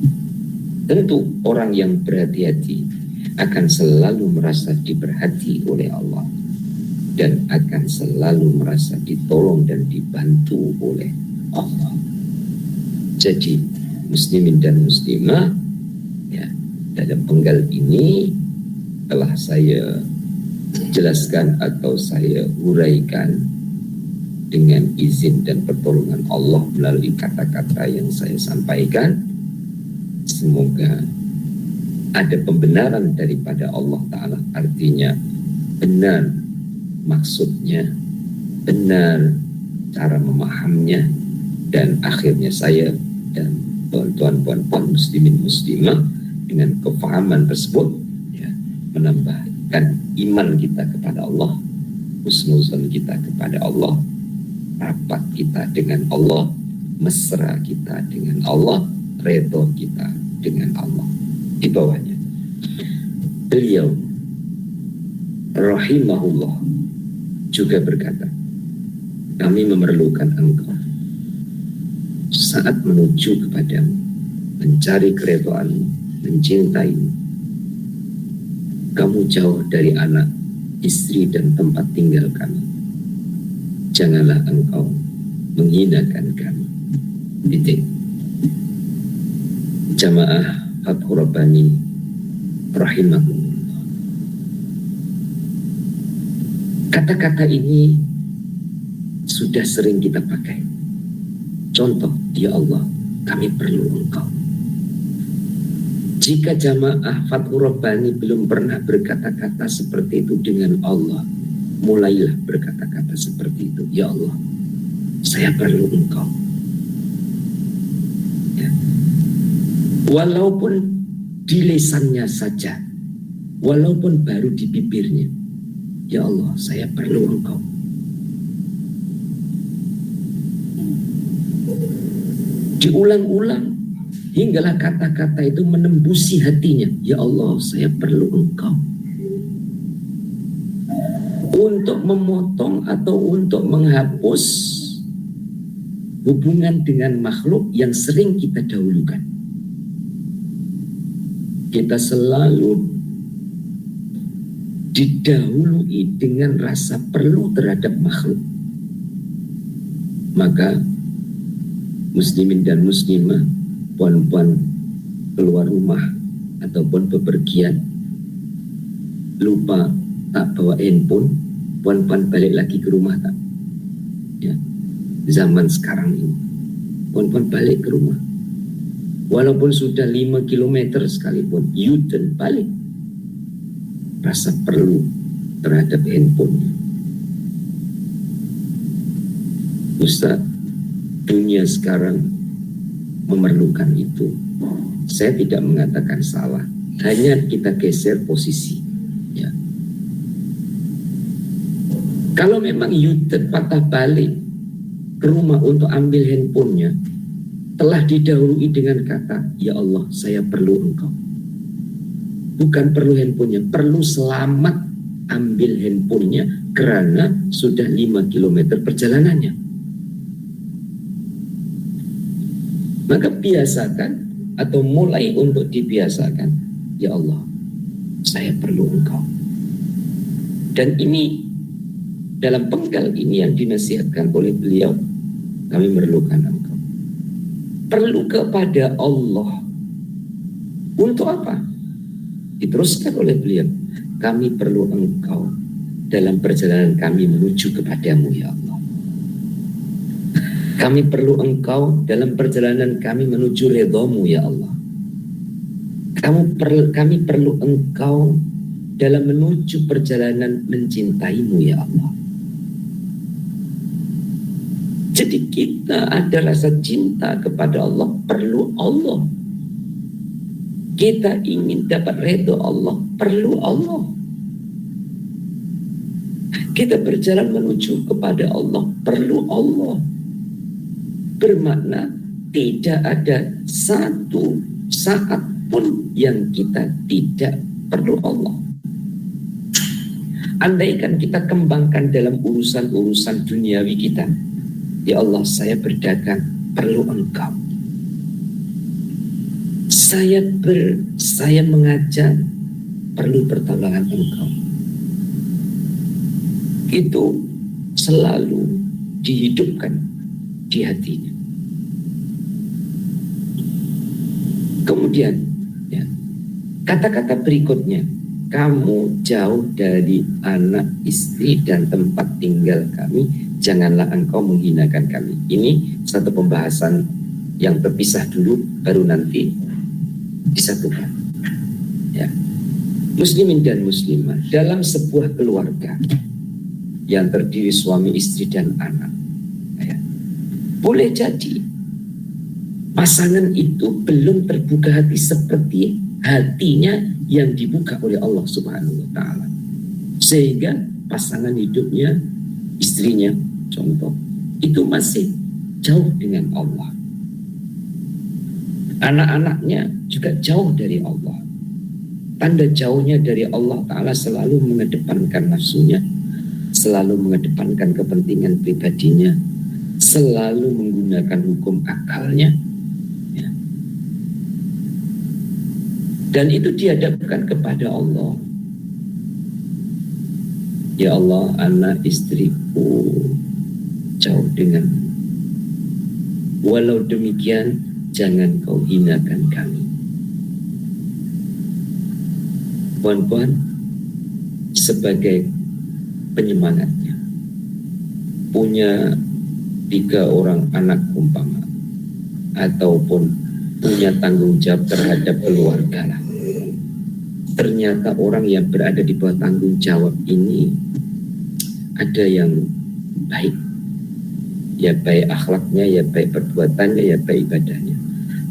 Speaker 2: Tentu orang yang berhati-hati akan selalu merasa diberhati oleh Allah dan akan selalu merasa ditolong dan dibantu oleh Allah. Jadi muslimin dan muslimah, ya, dalam penggal ini telah saya jelaskan atau saya uraikan dengan izin dan pertolongan Allah melalui kata-kata yang saya sampaikan. Semoga ada pembenaran daripada Allah Ta'ala, artinya benar maksudnya, benar cara memahaminya, dan akhirnya saya dan tuan-tuan muslimin muslimah dengan kefahaman tersebut, ya, menambahkan iman kita kepada Allah, husnuzon kita kepada Allah, rapat kita dengan Allah, mesra kita dengan Allah, redha kita dengan Allah. Di bawahnya beliau rahimahullah juga berkata, kami memerlukan engkau saat menuju kepadamu, mencari keredoanmu, mencintaimu. Kamu jauh dari anak, istri, dan tempat tinggal kami. Janganlah engkau menghinakan kami. Titik. Jamaah Fathu Rabbani rahimahullah. Kata-kata ini sudah sering kita pakai. Contoh, ya Allah, kami perlu engkau. Jika jamaah Fathu Rabbani belum pernah berkata-kata seperti itu dengan Allah, mulailah berkata-kata seperti itu. Ya Allah, saya perlu engkau. Ya. Walaupun di lisannya saja, walaupun baru di bibirnya, ya Allah, saya perlu engkau. Diulang-ulang hinggalah kata-kata itu menembusi hatinya. Ya Allah, saya perlu engkau. Untuk memotong atau untuk menghapus hubungan dengan makhluk yang sering kita dahulukan. Kita selalu didahului dengan rasa perlu terhadap makhluk. Maka muslimin dan muslimah, puan-puan keluar rumah ataupun bepergian, lupa tak bawa handphone, Puan-puan balik lagi ke rumah tak? Ya, zaman sekarang ini, puan-puan balik ke rumah. Walaupun sudah 5 kilometer sekalipun, U-turn balik. Rasa perlu terhadap handphone. Ustaz, dunia sekarang memerlukan itu. Saya tidak mengatakan salah, hanya kita geser posisi. Ya. Kalau memang U-turn patah balik ke rumah untuk ambil handphonenya, telah didahului dengan kata, ya Allah, saya perlu Engkau. Bukan perlu handphonenya, perlu selamat ambil handphonenya karena sudah 5 km perjalanannya. Maka biasakan atau mulai untuk dibiasakan, ya Allah, saya perlu Engkau. Dan ini dalam penggal ini yang dinasihatkan oleh beliau, kami memerlukan Engkau. Perlu kepada Allah. Untuk apa? Diteruskan oleh beliau, kami perlu Engkau dalam perjalanan kami menuju kepadamu, ya Allah. Kami perlu Engkau dalam perjalanan kami menuju ridhamu, ya Allah. Kami perlu Engkau dalam menuju perjalanan mencintaimu, ya Allah. Jadi kita ada rasa cinta kepada Allah, perlu Allah. Kita ingin dapat ridho Allah, perlu Allah. Kita berjalan menuju kepada Allah, perlu Allah. Bermakna tidak ada satu saat pun yang kita tidak perlu Allah. Andaikan kita kembangkan dalam urusan-urusan duniawi kita, ya Allah, saya berdagang, perlu Engkau. Saya mengajar, perlu pertolongan Engkau. Itu selalu dihidupkan di hatinya. Kemudian ya, kata-kata berikutnya, kamu jauh dari anak, istri, dan tempat tinggal kami, janganlah engkau menghinakan kami. Ini satu pembahasan yang terpisah dulu, baru nanti disatukan. Ya. Muslimin dan muslimah dalam sebuah keluarga yang terdiri suami, istri, dan anak, ya, boleh jadi pasangan itu belum terbuka hati seperti hatinya yang dibuka oleh Allah Subhanahu wa Ta'ala, sehingga pasangan hidupnya, istrinya contoh, itu masih jauh dengan Allah. Anak-anaknya juga jauh dari Allah. Tanda jauhnya dari Allah Ta'ala selalu mengedepankan nafsunya, selalu mengedepankan kepentingan pribadinya, selalu menggunakan hukum akalnya, ya. Dan itu dihadapkan kepada Allah. Ya Allah, anak istriku jauh dengan. Walau demikian, jangan kau hinakan kami. Puan-puan, sebagai penyemangatnya, punya 3 orang anak umpama, ataupun punya tanggung jawab terhadap keluarga lah. Ternyata orang yang berada di bawah tanggung jawab ini ada yang baik, ya baik akhlaknya, ya baik perbuatannya, ya baik ibadahnya.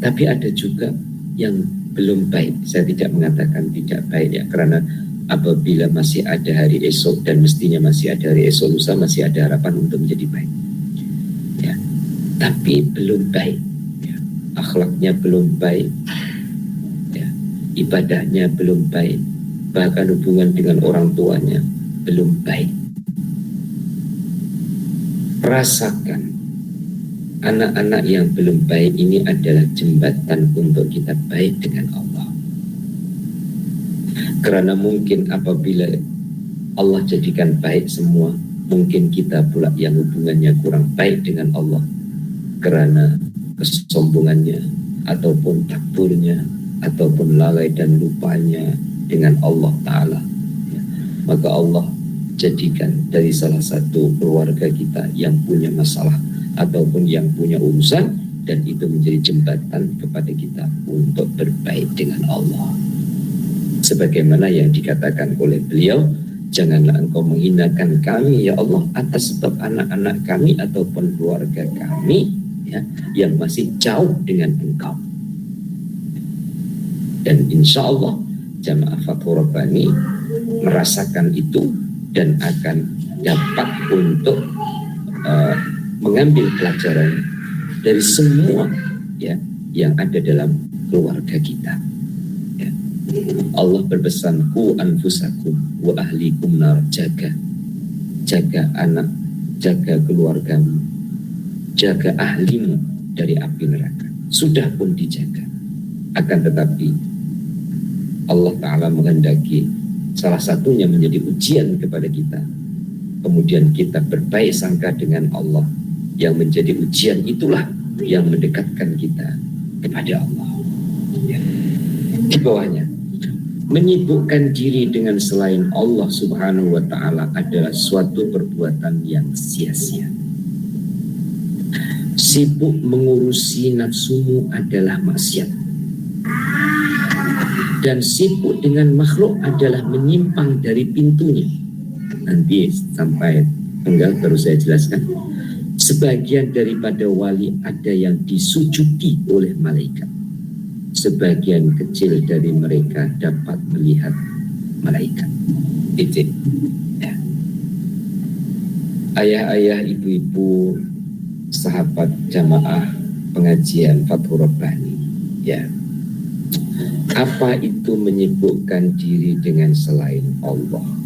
Speaker 2: Tapi ada juga yang belum baik. Saya tidak mengatakan tidak baik ya, karena apabila masih ada hari esok dan mestinya masih ada hari esok, lusa masih ada harapan untuk menjadi baik. Ya, tapi belum baik. Ya, akhlaknya belum baik. Ya, ibadahnya belum baik. Bahkan hubungan dengan orang tuanya belum baik. Rasakan, anak-anak yang belum baik ini adalah jembatan untuk kita baik dengan Allah. Karena mungkin apabila Allah jadikan baik semua, mungkin kita pula yang hubungannya kurang baik dengan Allah karena kesombongannya, ataupun takburnya, ataupun lalai dan lupanya dengan Allah Ta'ala. Ya. Maka Allah jadikan dari salah satu keluarga kita yang punya masalah ataupun yang punya urusan, dan itu menjadi jembatan kepada kita untuk berbaik dengan Allah. Sebagaimana yang dikatakan oleh beliau, janganlah engkau menghinakan kami ya Allah atas sebab anak-anak kami ataupun keluarga kami ya, yang masih jauh dengan engkau. Dan insya Allah Jamaah Fathur Rabbani merasakan itu dan akan dapat untuk mengambil pelajaran dari semua ya yang ada dalam keluarga kita. Ya. Allah berpesan, ku anfusakum wa ahlikum nar, jaga anak, jaga keluargamu, jaga ahlimu dari api neraka. Sudah pun dijaga, akan tetapi Allah Ta'ala menghendaki salah satunya menjadi ujian kepada kita, kemudian kita berbaik sangka dengan Allah. Yang menjadi ujian itulah yang mendekatkan kita kepada Allah. Ya. Di bawahnya, menyibukkan diri dengan selain Allah Subhanahu wa Ta'ala adalah suatu perbuatan yang sia-sia. Sibuk mengurusi nafsumu adalah maksiat, dan sibuk dengan makhluk adalah menyimpang dari pintunya. Nanti sampai tenggal baru saya jelaskan. Sebagian daripada wali ada yang disujudi oleh malaikat. Sebagian kecil dari mereka dapat melihat malaikat. Itu ya. Ayah-ayah, ibu-ibu, sahabat jamaah pengajian Fathur Rabbani ya. Apa itu menyibukkan diri dengan selain Allah?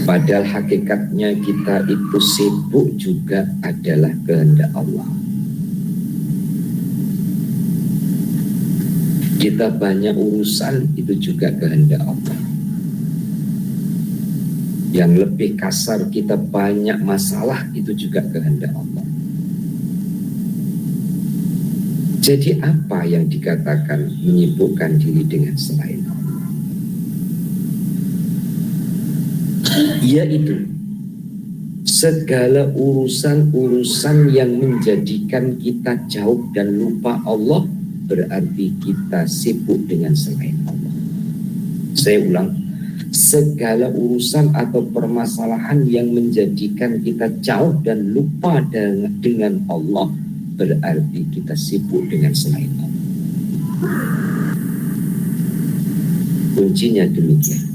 Speaker 2: Padahal hakikatnya kita itu sibuk juga adalah kehendak Allah. Kita banyak urusan itu juga kehendak Allah. Yang lebih kasar, kita banyak masalah itu juga kehendak Allah. Jadi apa yang dikatakan menyibukkan diri dengan selain Allah? Yaitu segala urusan-urusan yang menjadikan kita jauh dan lupa Allah, berarti kita sibuk dengan selain Allah. Saya ulang, segala urusan atau permasalahan yang menjadikan kita jauh dan lupa dengan Allah, berarti kita sibuk dengan selain Allah. Kuncinya demikian.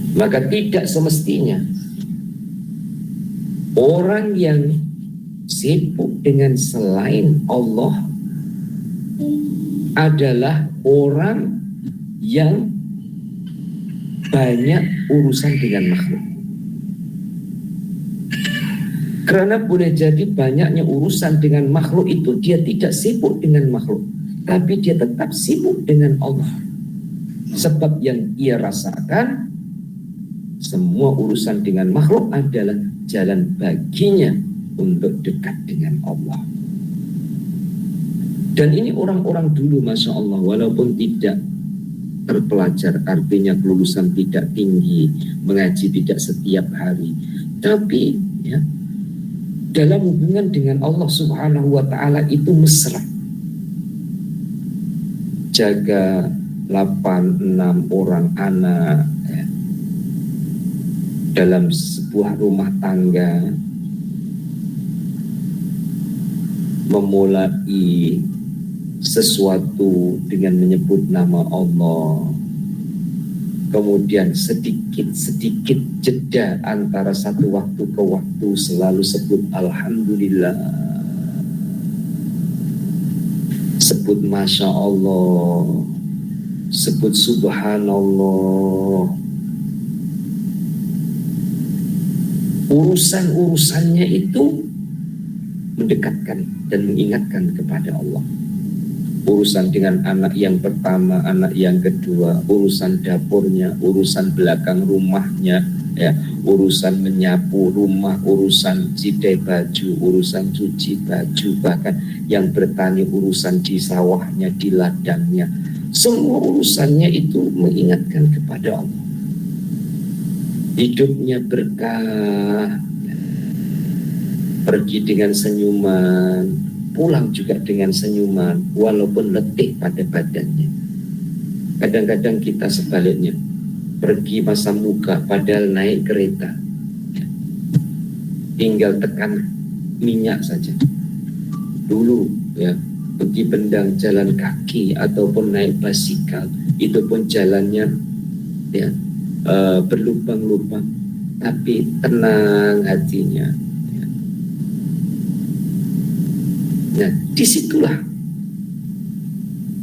Speaker 2: Maka tidak semestinya orang yang sibuk dengan selain Allah adalah orang yang banyak urusan dengan makhluk. Karena boleh jadi banyaknya urusan dengan makhluk itu dia tidak sibuk dengan makhluk, tapi dia tetap sibuk dengan Allah. Sebab yang ia rasakan, semua urusan dengan makhluk adalah jalan baginya untuk dekat dengan Allah. Dan ini orang-orang dulu, Masya Allah, walaupun tidak terpelajar, artinya kelulusan tidak tinggi, mengaji tidak setiap hari, tapi ya, dalam hubungan dengan Allah Subhanahu wa Ta'ala itu mesra. Jaga 8-6 orang anak ya, dalam sebuah rumah tangga, memulai sesuatu dengan menyebut nama Allah, kemudian sedikit-sedikit jeda antara satu waktu ke waktu selalu sebut Alhamdulillah, sebut Masya Allah, sebut Subhanallah. Urusan-urusannya itu mendekatkan dan mengingatkan kepada Allah. Urusan dengan anak yang pertama, anak yang kedua, urusan dapurnya, urusan belakang rumahnya, ya, urusan menyapu rumah, urusan sidai baju, urusan cuci baju, bahkan yang bertani urusan di sawahnya, di ladangnya. Semua urusannya itu mengingatkan kepada Allah. Hidupnya berkah, pergi dengan senyuman, pulang juga dengan senyuman, walaupun letih pada badannya. Kadang-kadang kita sebaliknya, pergi masam muka padahal naik kereta, tinggal tekan minyak saja. Dulu ya, pergi bendang jalan kaki ataupun naik basikal, itu pun jalannya ya berlubang-lubang, tapi tenang hatinya ya. Nah, disitulah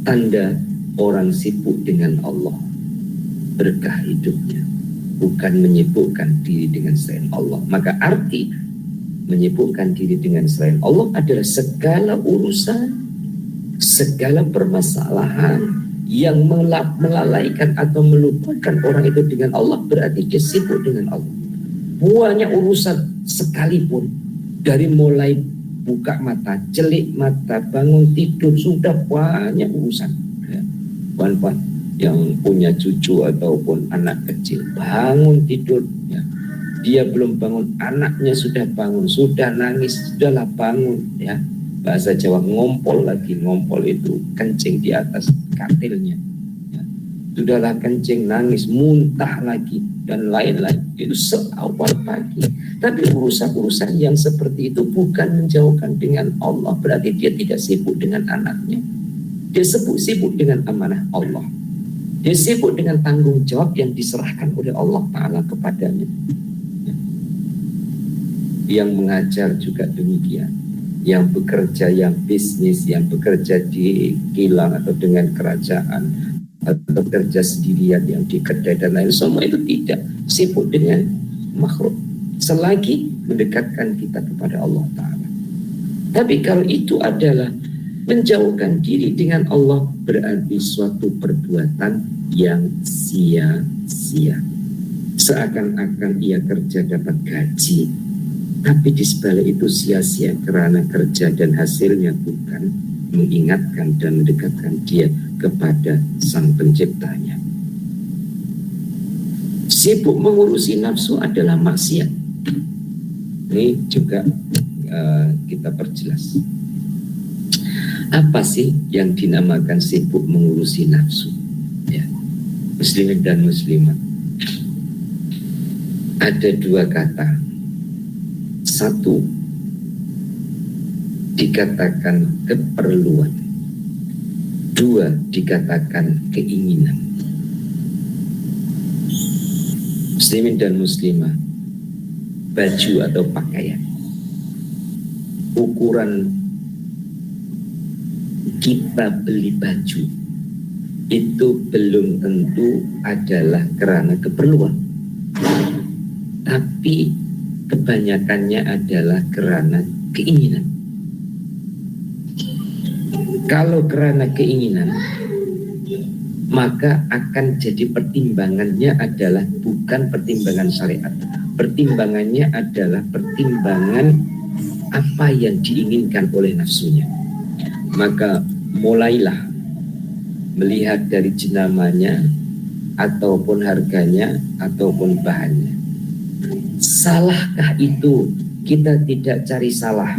Speaker 2: tanda orang sibuk dengan Allah, berkah hidupnya, bukan menyibukkan diri dengan selain Allah. Maka arti menyibukkan diri dengan selain Allah adalah segala urusan, segala permasalahan yang melalaikan atau melupakan orang itu dengan Allah, berarti dia sibuk dengan Allah. Banyak urusan sekalipun, dari mulai buka mata, celik mata, bangun tidur, sudah banyak urusan ya. Puan-puan yang punya cucu ataupun anak kecil, bangun tidur ya, dia belum bangun, anaknya sudah bangun, sudah nangis, sudahlah bangun ya. Bahasa Jawa ngompol lagi, ngompol itu kencing di atas katilnya ya. Sudahlah kencing, nangis, muntah lagi dan lain-lain. Itu seawal pagi. Tapi urusan-urusan yang seperti itu bukan menjauhkan dengan Allah, berarti dia tidak sibuk dengan anaknya. Dia sibuk dengan amanah Allah. Dia sibuk dengan tanggung jawab yang diserahkan oleh Allah Ta'ala kepadanya. Yang mengajar juga demikian, yang bekerja, yang bisnis, yang bekerja di kilang atau dengan kerajaan, atau bekerja sendirian yang di kedai dan lain, semua itu tidak sibuk dengan makhluk selagi mendekatkan kita kepada Allah Ta'ala. Tapi kalau itu adalah menjauhkan diri dengan Allah, berarti suatu perbuatan yang sia-sia. Seakan-akan ia kerja dapat gaji, tapi di sebalik itu sia-sia karena kerja dan hasilnya bukan mengingatkan dan mendekatkan dia kepada Sang Penciptanya. Sibuk mengurusi nafsu adalah maksiat. Ini juga kita perjelas. Apa sih yang dinamakan sibuk mengurusi nafsu? Ya. Muslimin dan muslimat, ada dua kata. Satu dikatakan keperluan, dua dikatakan keinginan. Muslimin dan muslimah, baju atau pakaian, ukuran kita beli baju itu belum tentu adalah karena keperluan, tapi kebanyakannya adalah karena keinginan. Kalau karena keinginan, maka akan jadi pertimbangannya adalah bukan pertimbangan syariat. Pertimbangannya adalah pertimbangan apa yang diinginkan oleh nafsunya. Maka mulailah melihat dari jenamanya, ataupun harganya, ataupun bahannya. Salahkah itu? Kita tidak cari salah,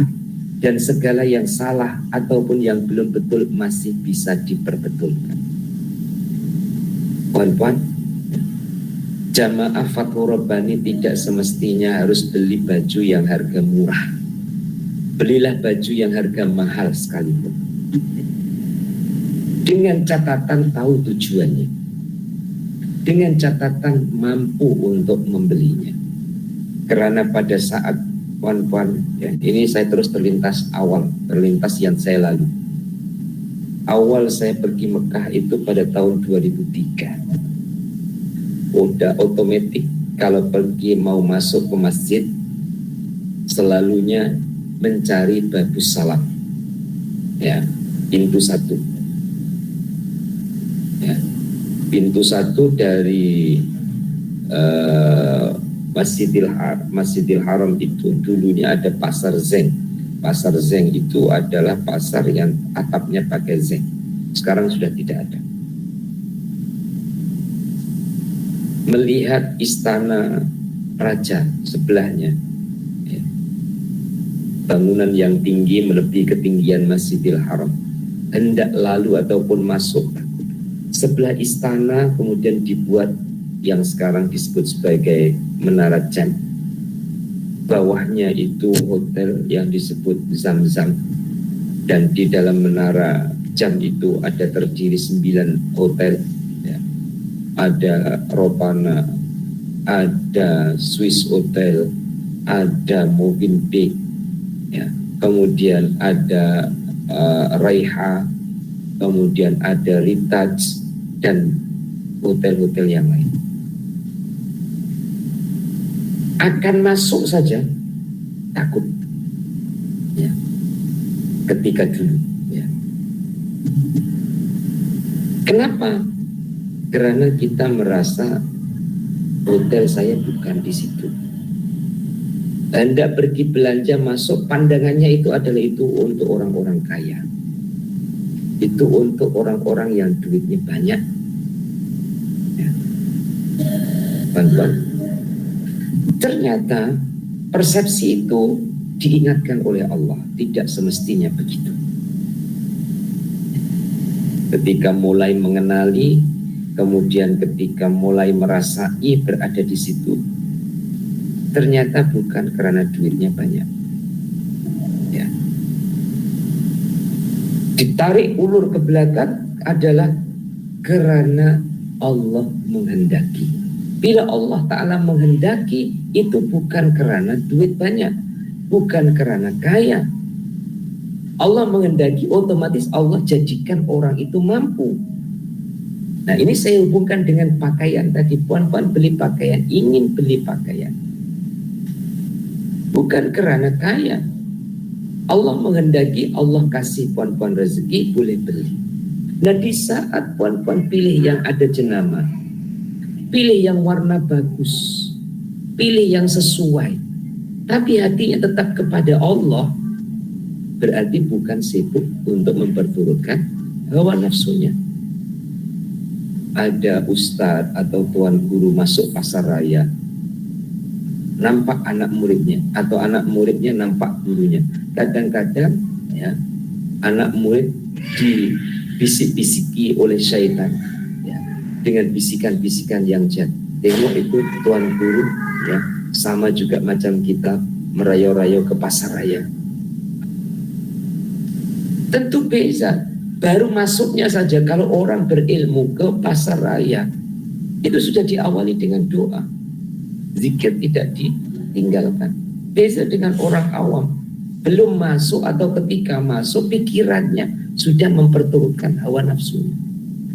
Speaker 2: dan segala yang salah ataupun yang belum betul masih bisa diperbetulkan. Puan-puan, jamaah Fathur Rabbani tidak semestinya harus beli baju yang harga murah. Belilah baju yang harga mahal sekalipun, dengan catatan tahu tujuannya, dengan catatan mampu untuk membelinya. Karena pada saat puan-puan ya, ini saya terus terlintas yang saya lalui. Awal saya pergi Mekah itu pada tahun 2003. Udah otomatis kalau pergi mau masuk ke masjid selalunya mencari babu salam ya, pintu satu ya, pintu satu dari Masjidil Haram itu dulunya ada pasar Zeng. Pasar Zeng itu adalah pasar yang atapnya pakai zinc. Sekarang sudah tidak ada. melihat istana raja sebelahnya, ya, bangunan yang tinggi melebihi ketinggian Masjidil Haram, hendak lalu ataupun masuk, sebelah istana kemudian dibuat yang sekarang disebut sebagai Menara Jam. Bawahnya itu hotel yang disebut Zam-Zam, dan di dalam Menara Jam itu ada terdiri 9 hotel, ya. Ada Ropana, ada Swiss Hotel, ada Movenpick, ya. Kemudian ada Raiha, kemudian ada Ritage, dan hotel-hotel yang lain. Akan masuk saja takut, ya, ketika dulu, ya. Kenapa? Karena kita merasa hotel saya bukan di situ. Anda pergi belanja masuk, pandangannya itu adalah itu untuk orang-orang kaya, itu untuk orang-orang yang duitnya banyak, ya. Bantuan. Ternyata persepsi itu diingatkan oleh Allah, tidak semestinya begitu. Ketika mulai mengenali, kemudian ketika mulai merasai berada di situ, ternyata bukan karena duitnya banyak, ya. Ditarik ulur ke belakang adalah karena Allah menghendaki. Bila Allah Ta'ala menghendaki, itu bukan karena duit banyak, bukan karena kaya. Allah menghendaki, otomatis Allah jadikan orang itu mampu. Nah, ini saya hubungkan dengan pakaian tadi. Puan-puan beli pakaian, ingin beli pakaian, bukan karena kaya. Allah menghendaki, Allah kasih puan-puan rezeki, boleh beli. Nah, di saat puan-puan pilih yang ada jenama, pilih yang warna bagus, pilih yang sesuai, tapi hatinya tetap kepada Allah, berarti bukan sibuk untuk memperturutkan hawa nafsunya. Ada ustadz atau tuan guru masuk pasar raya, nampak anak muridnya, atau anak muridnya nampak gurunya. Kadang-kadang, ya, anak murid dibisik-bisiki oleh syaitan, ya, dengan bisikan-bisikan yang jahat. Tengok itu tuan guru, ya, sama juga macam kita merayu-rayu ke pasar raya. Tentu beza. Baru masuknya saja kalau orang berilmu ke pasar raya, itu sudah diawali dengan doa, zikir tidak ditinggalkan. Beza dengan orang awam, belum masuk atau ketika masuk pikirannya sudah memperturutkan hawa nafsunya.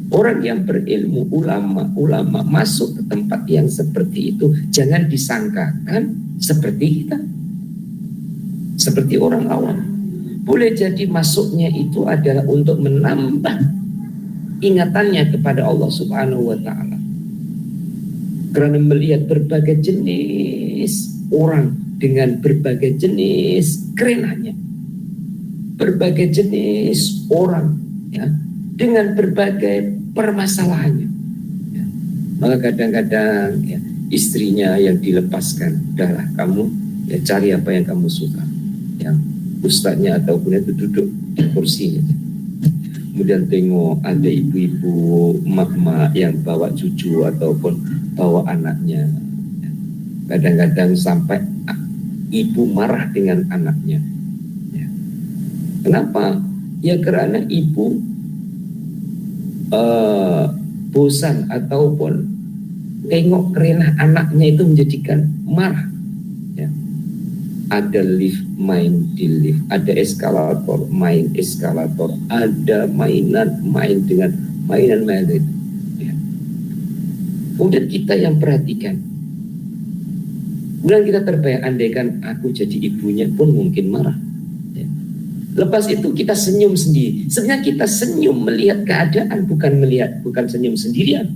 Speaker 2: Orang yang berilmu, ulama masuk ke tempat yang seperti itu, jangan disangkakan seperti kita, seperti orang awam. Boleh jadi masuknya itu adalah untuk menambah ingatannya kepada Allah Subhanahu wa Ta'ala, karena melihat berbagai jenis orang dengan berbagai jenis kerenahnya, berbagai jenis orang, ya, dengan berbagai permasalahannya, ya. Maka kadang-kadang, ya, istrinya yang dilepaskan, udahlah kamu, ya, cari apa yang kamu suka, ya. Ustadznya ataupun itu duduk di kursinya, kemudian tengok ada ibu-ibu, emak-emak yang bawa cucu ataupun bawa anaknya. Kadang-kadang sampai ibu marah dengan anaknya, ya. Kenapa? Ya karena ibu bosan ataupun tengok kerenah anaknya itu menjadikan marah, ya. Ada lift, main di lift, ada eskalator, main eskalator, ada mainan, main dengan mainan-mainan itu, ya. Kemudian kita yang perhatikan, kemudian kita terbayang, andaikan aku jadi ibunya pun mungkin marah, ya. Lepas itu kita senyum sendiri. Sebenarnya kita senyum melihat keadaan, bukan senyum sendirian.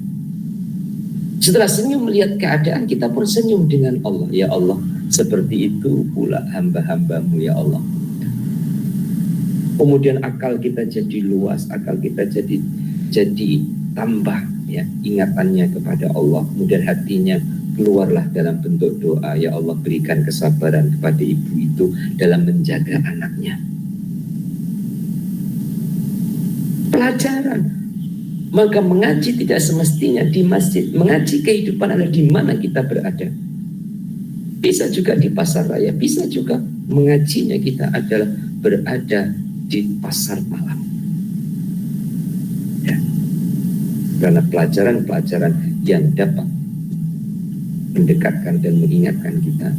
Speaker 2: Setelah senyum melihat keadaan, kita pun senyum dengan Allah. Ya Allah, seperti itu pula hamba-hambamu, ya Allah. Kemudian akal kita jadi luas, akal kita jadi bertambah ya ingatannya kepada Allah, kemudian hatinya keluarlah dalam bentuk doa, ya Allah berikan kesabaran kepada ibu itu dalam menjaga anaknya. Pelajaran. Maka mengaji tidak semestinya di masjid. Mengaji kehidupan adalah di mana kita berada. Bisa juga di pasar raya, bisa juga mengajinya kita adalah berada di pasar malam. Ya. Karena pelajaran-pelajaran yang dapat mendekatkan dan mengingatkan kita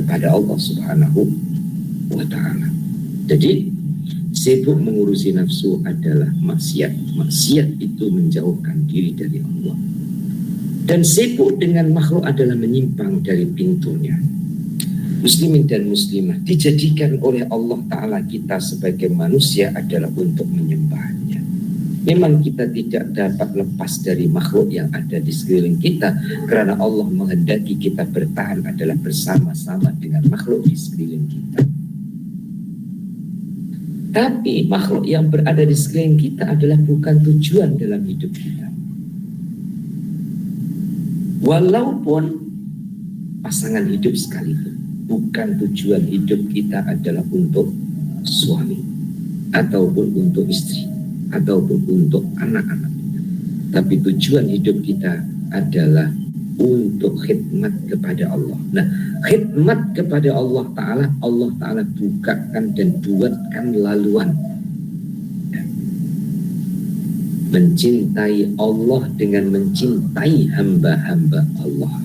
Speaker 2: kepada Allah Subhanahu wa ta'ala. Jadi sibuk mengurusi nafsu adalah maksiat. Maksiat itu menjauhkan diri dari Allah. Dan sibuk dengan makhluk adalah menyimpang dari pintunya. Muslimin dan muslimah dijadikan oleh Allah Ta'ala kita sebagai manusia adalah untuk menyembahnya. Memang kita tidak dapat lepas dari makhluk yang ada di sekeliling kita, karena Allah menghendaki kita bertahan adalah bersama-sama dengan makhluk di sekeliling kita. Tapi makhluk yang berada di sekeliling kita adalah bukan tujuan dalam hidup kita. Walaupun pasangan hidup sekalipun, bukan tujuan hidup kita adalah untuk suami ataupun untuk istri ataupun untuk anak-anak. Tapi tujuan hidup kita adalah untuk khidmat kepada Allah. Nah, khidmat kepada Allah Ta'ala bukakan dan buatkan laluan. Mencintai Allah dengan mencintai hamba-hamba Allah.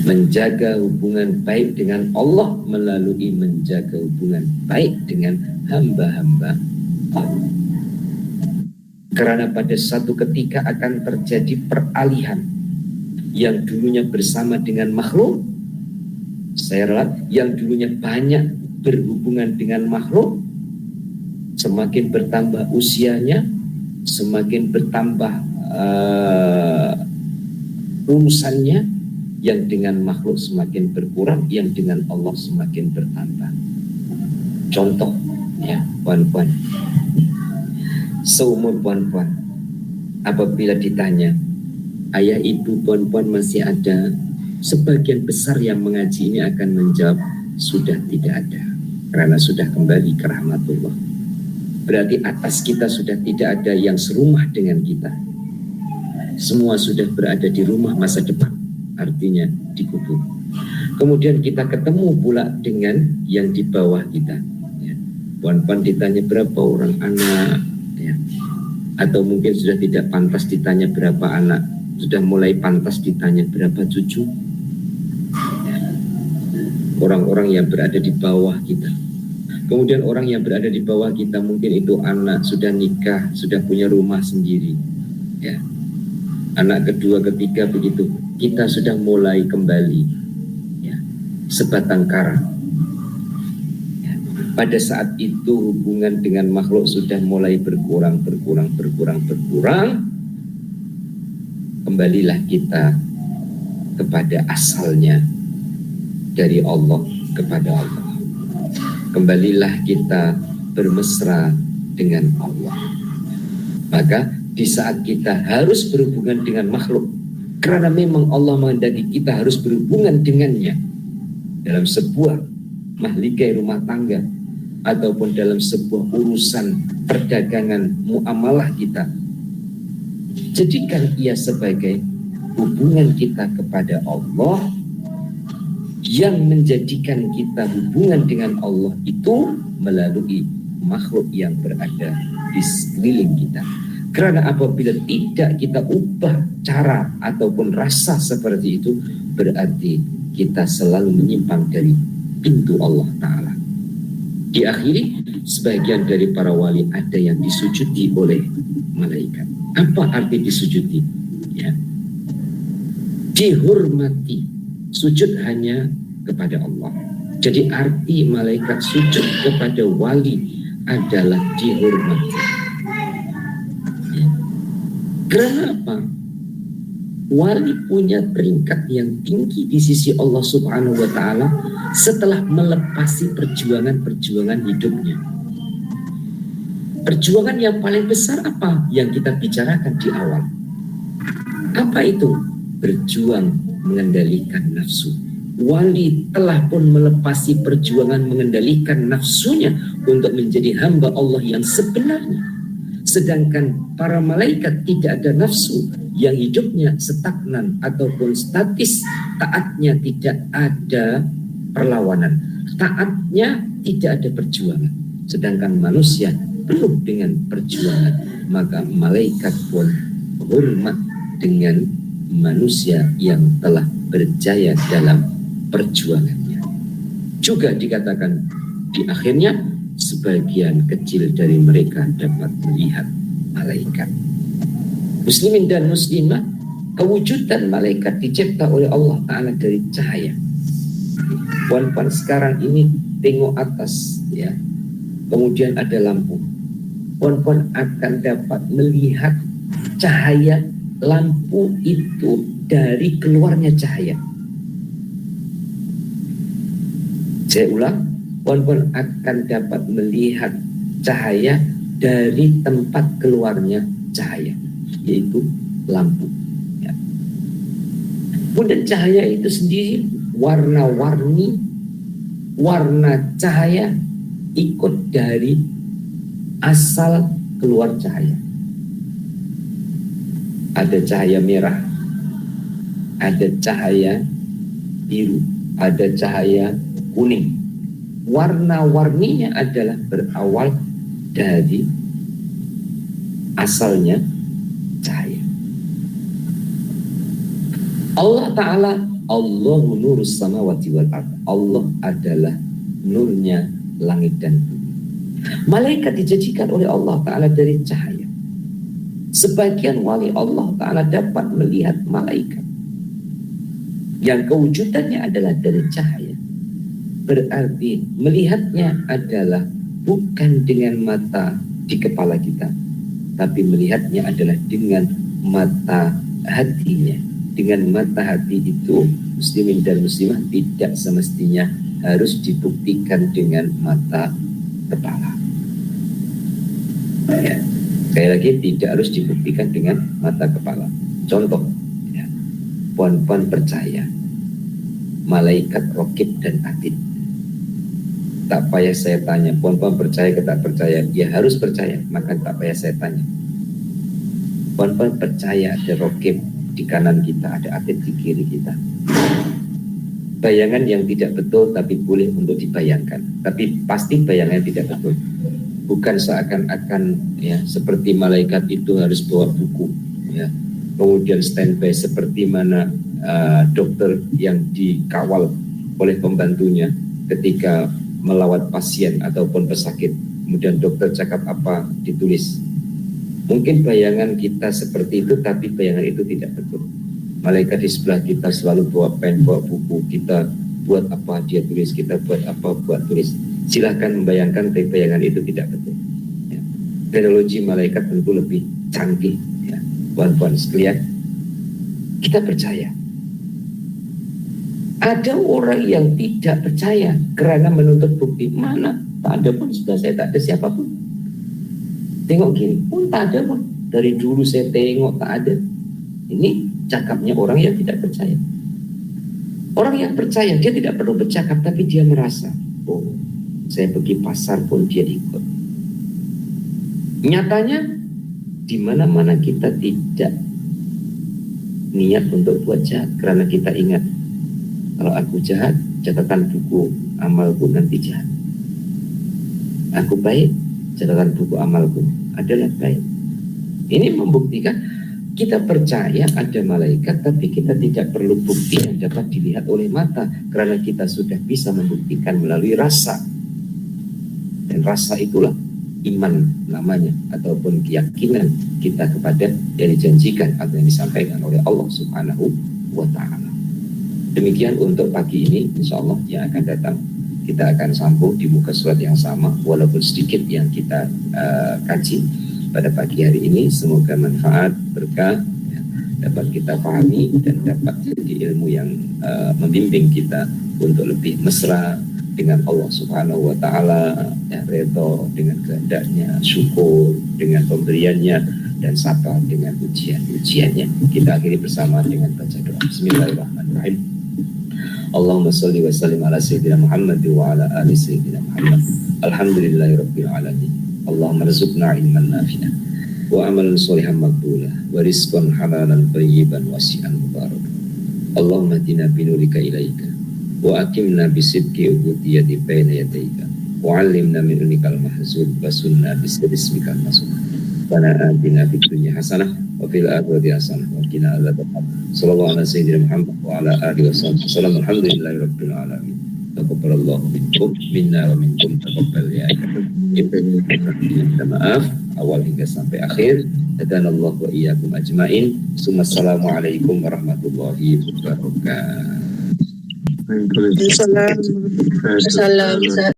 Speaker 2: Menjaga hubungan baik dengan Allah melalui menjaga hubungan baik dengan hamba-hamba Allah. Karena pada satu ketika akan terjadi peralihan yang dulunya bersama dengan makhluk, yang dulunya banyak berhubungan dengan makhluk, semakin bertambah usianya, semakin bertambah urusannya, yang dengan makhluk semakin berkurang, yang dengan Allah semakin bertambah. Contoh ya, puan-puan, seumur puan-puan, apabila ditanya ayah ibu puan-puan masih ada, sebagian besar yang mengaji ini akan menjawab sudah tidak ada, karena sudah kembali ke rahmatullah. Berarti atas kita sudah tidak ada yang serumah dengan kita. Semua sudah berada di rumah masa depan, artinya dikubur. Kemudian kita ketemu pula dengan yang di bawah kita. Puan-puan ditanya berapa orang anak, ya. Atau mungkin sudah tidak pantas ditanya berapa anak, sudah mulai pantas ditanya berapa cucu. Orang-orang yang berada di bawah kita. Kemudian orang yang berada di bawah kita mungkin itu anak sudah nikah, sudah punya rumah sendiri, ya. Anak kedua, ketiga begitu. Kita sudah mulai kembali, ya, sebatang kara. Ya. Pada saat itu hubungan dengan makhluk sudah mulai berkurang. Kembalilah kita kepada asalnya, dari Allah kepada Allah. Kembalilah kita bermesra dengan Allah. Maka di saat kita harus berhubungan dengan makhluk, karena memang Allah menghendaki kita harus berhubungan dengannya dalam sebuah mahligai rumah tangga ataupun dalam sebuah urusan perdagangan muamalah kita, jadikan ia sebagai hubungan kita kepada Allah, yang menjadikan kita hubungan dengan Allah itu melalui makhluk yang berada di sekeliling kita. Karena apabila tidak kita ubah cara ataupun rasa seperti itu, berarti kita selalu menyimpang dari pintu Allah Ta'ala. Diakhiri, sebagian dari para wali ada yang disujudi oleh malaikat. Apa arti disujudi? Ya. Dihormati. Sujud hanya kepada Allah. Jadi arti malaikat sujud kepada wali adalah dihormati. Karena apa? Wali punya peringkat yang tinggi di sisi Allah Subhanahu wa Ta'ala setelah melepasi perjuangan-perjuangan hidupnya. Perjuangan yang paling besar apa yang kita bicarakan di awal? Apa itu? Berjuang mengendalikan nafsu. Wali telah pun melepasi perjuangan mengendalikan nafsunya untuk menjadi hamba Allah yang sebenarnya. Sedangkan para malaikat tidak ada nafsu, yang hidupnya stagnan ataupun statis, taatnya tidak ada perlawanan, taatnya tidak ada perjuangan. Sedangkan manusia penuh dengan perjuangan, maka malaikat pun hormat dengan manusia yang telah berjaya dalam perjuangannya. Juga dikatakan di akhirnya sebagian kecil dari mereka dapat melihat malaikat. Muslimin dan muslimah, kewujudan malaikat dicipta oleh Allah Ta'ala dari cahaya. Puan-puan sekarang ini tengok atas ya, kemudian ada lampu. Puan-puan akan dapat melihat cahaya lampu itu dari keluarnya cahaya. Saya ulang, puan-puan akan dapat melihat cahaya dari tempat keluarnya cahaya, yaitu lampu. Ya. Kemudian cahaya itu sendiri warna-warni, warna cahaya ikut dari asal keluar cahaya. Ada cahaya merah, ada cahaya biru, ada cahaya kuning. Warna-warninya adalah berawal dari asalnya cahaya. Allah Ta'ala, Allahu nurus samawati wal ardh. Allah adalah nurnya langit dan bumi. Malaikat dijanjikan oleh Allah Ta'ala dari cahaya. Sebagian wali Allah Ta'ala dapat melihat malaikat yang kewujudannya adalah dari cahaya. Berarti melihatnya adalah bukan dengan mata di kepala kita, tapi melihatnya adalah dengan mata hatinya. Dengan mata hati itu, muslimin dan muslimah tidak semestinya harus dibuktikan dengan mata kepala. Ya. Sekali lagi, tidak harus dibuktikan dengan mata kepala. Contoh, ya, puan-puan percaya malaikat Raqib dan Atid. Tak payah saya tanya, puan-puan percaya ke tak percaya? Ya harus percaya, maka tak payah saya tanya. Puan-puan percaya ada Raqib di kanan kita, ada Atid di kiri kita. Bayangan yang tidak betul tapi boleh untuk dibayangkan, tapi pasti bayangan tidak betul. Bukan seakan-akan ya seperti malaikat itu harus bawa buku ya, kemudian standby seperti mana dokter yang dikawal oleh pembantunya ketika melawat pasien ataupun pesakit, kemudian dokter cakap apa ditulis. Mungkin bayangan kita seperti itu, tapi bayangan itu tidak betul. Malaikat di sebelah kita selalu bawa pen, bawa buku, kita buat apa dia tulis, kita buat apa buat tulis. Silahkan membayangkan, tapi bayangan itu tidak betul. Ya. Teknologi malaikat tentu lebih canggih. Ya. Puan-puan sekalian, kita percaya. Ada orang yang tidak percaya karena menuntut bukti. Mana? Tak ada pun, sudah saya tak ada siapapun. Tengok gini, pun tak ada pun. Dari dulu saya tengok tak ada. Ini cakapnya orang yang tidak percaya. Orang yang percaya, dia tidak perlu bercakap, tapi dia merasa, oh, saya pergi pasar pun dia ikut. Nyatanya di mana-mana kita tidak niat untuk buat jahat, karena kita ingat kalau aku jahat, catatan buku amalku nanti jahat. Aku baik, catatan buku amalku adalah baik. Ini membuktikan kita percaya ada malaikat, tapi kita tidak perlu bukti yang dapat dilihat oleh mata, karena kita sudah bisa membuktikan melalui rasa. Dan rasa itulah iman namanya, ataupun keyakinan kita kepada yang dijanjikan atau yang disampaikan oleh Allah Subhanahu wa Ta'ala. Demikian untuk pagi ini, insya Allah yang akan datang kita akan sambung di muka surat yang sama, walaupun sedikit yang kita kaji pada pagi hari ini. Semoga manfaat, berkah ya, dapat kita pahami dan dapat jadi ilmu yang membimbing kita untuk lebih mesra dengan Allah Subhanahu wa taala, ya, redha dengan kehendaknya, syukur dengan pemberiannya, dan sabar dengan ujiannya. Kita akhiri bersama dengan baca doa. Bismillahirrahmanirrahim. Allahumma sholli wa sallim ala sayyidina Muhammad wa ala ali sayyidina Muhammad. Alhamdulillahirabbil alamin. Allahumma rizqna ilman nafi'an wa amalan sholihan maqbulan wa rizqan halalan thayyiban wasi'an mubarak. Allahumma hdina binurika ilaika wa aqimna bisidqi ubudiyyati baina yadayka wa 'allimna min unikal mahzun wa sunna bismikal masuk. Bana atina fid dunya hasanah wa fil akhirati hasanah wa qina adzabannar. Sallallahu ala sayyidina Muhammad wa ala alihi wasallam. Alhamdulillahirabbil alamin. Taqabbalallahu minna wa minkum taqabbal ya. Minta maaf awal hingga sampai akhir. Hadanallahu wa iyyakum ajmain. Assalamualaikum warahmatullahi wabarakatuh.
Speaker 3: Waalaikumsalam.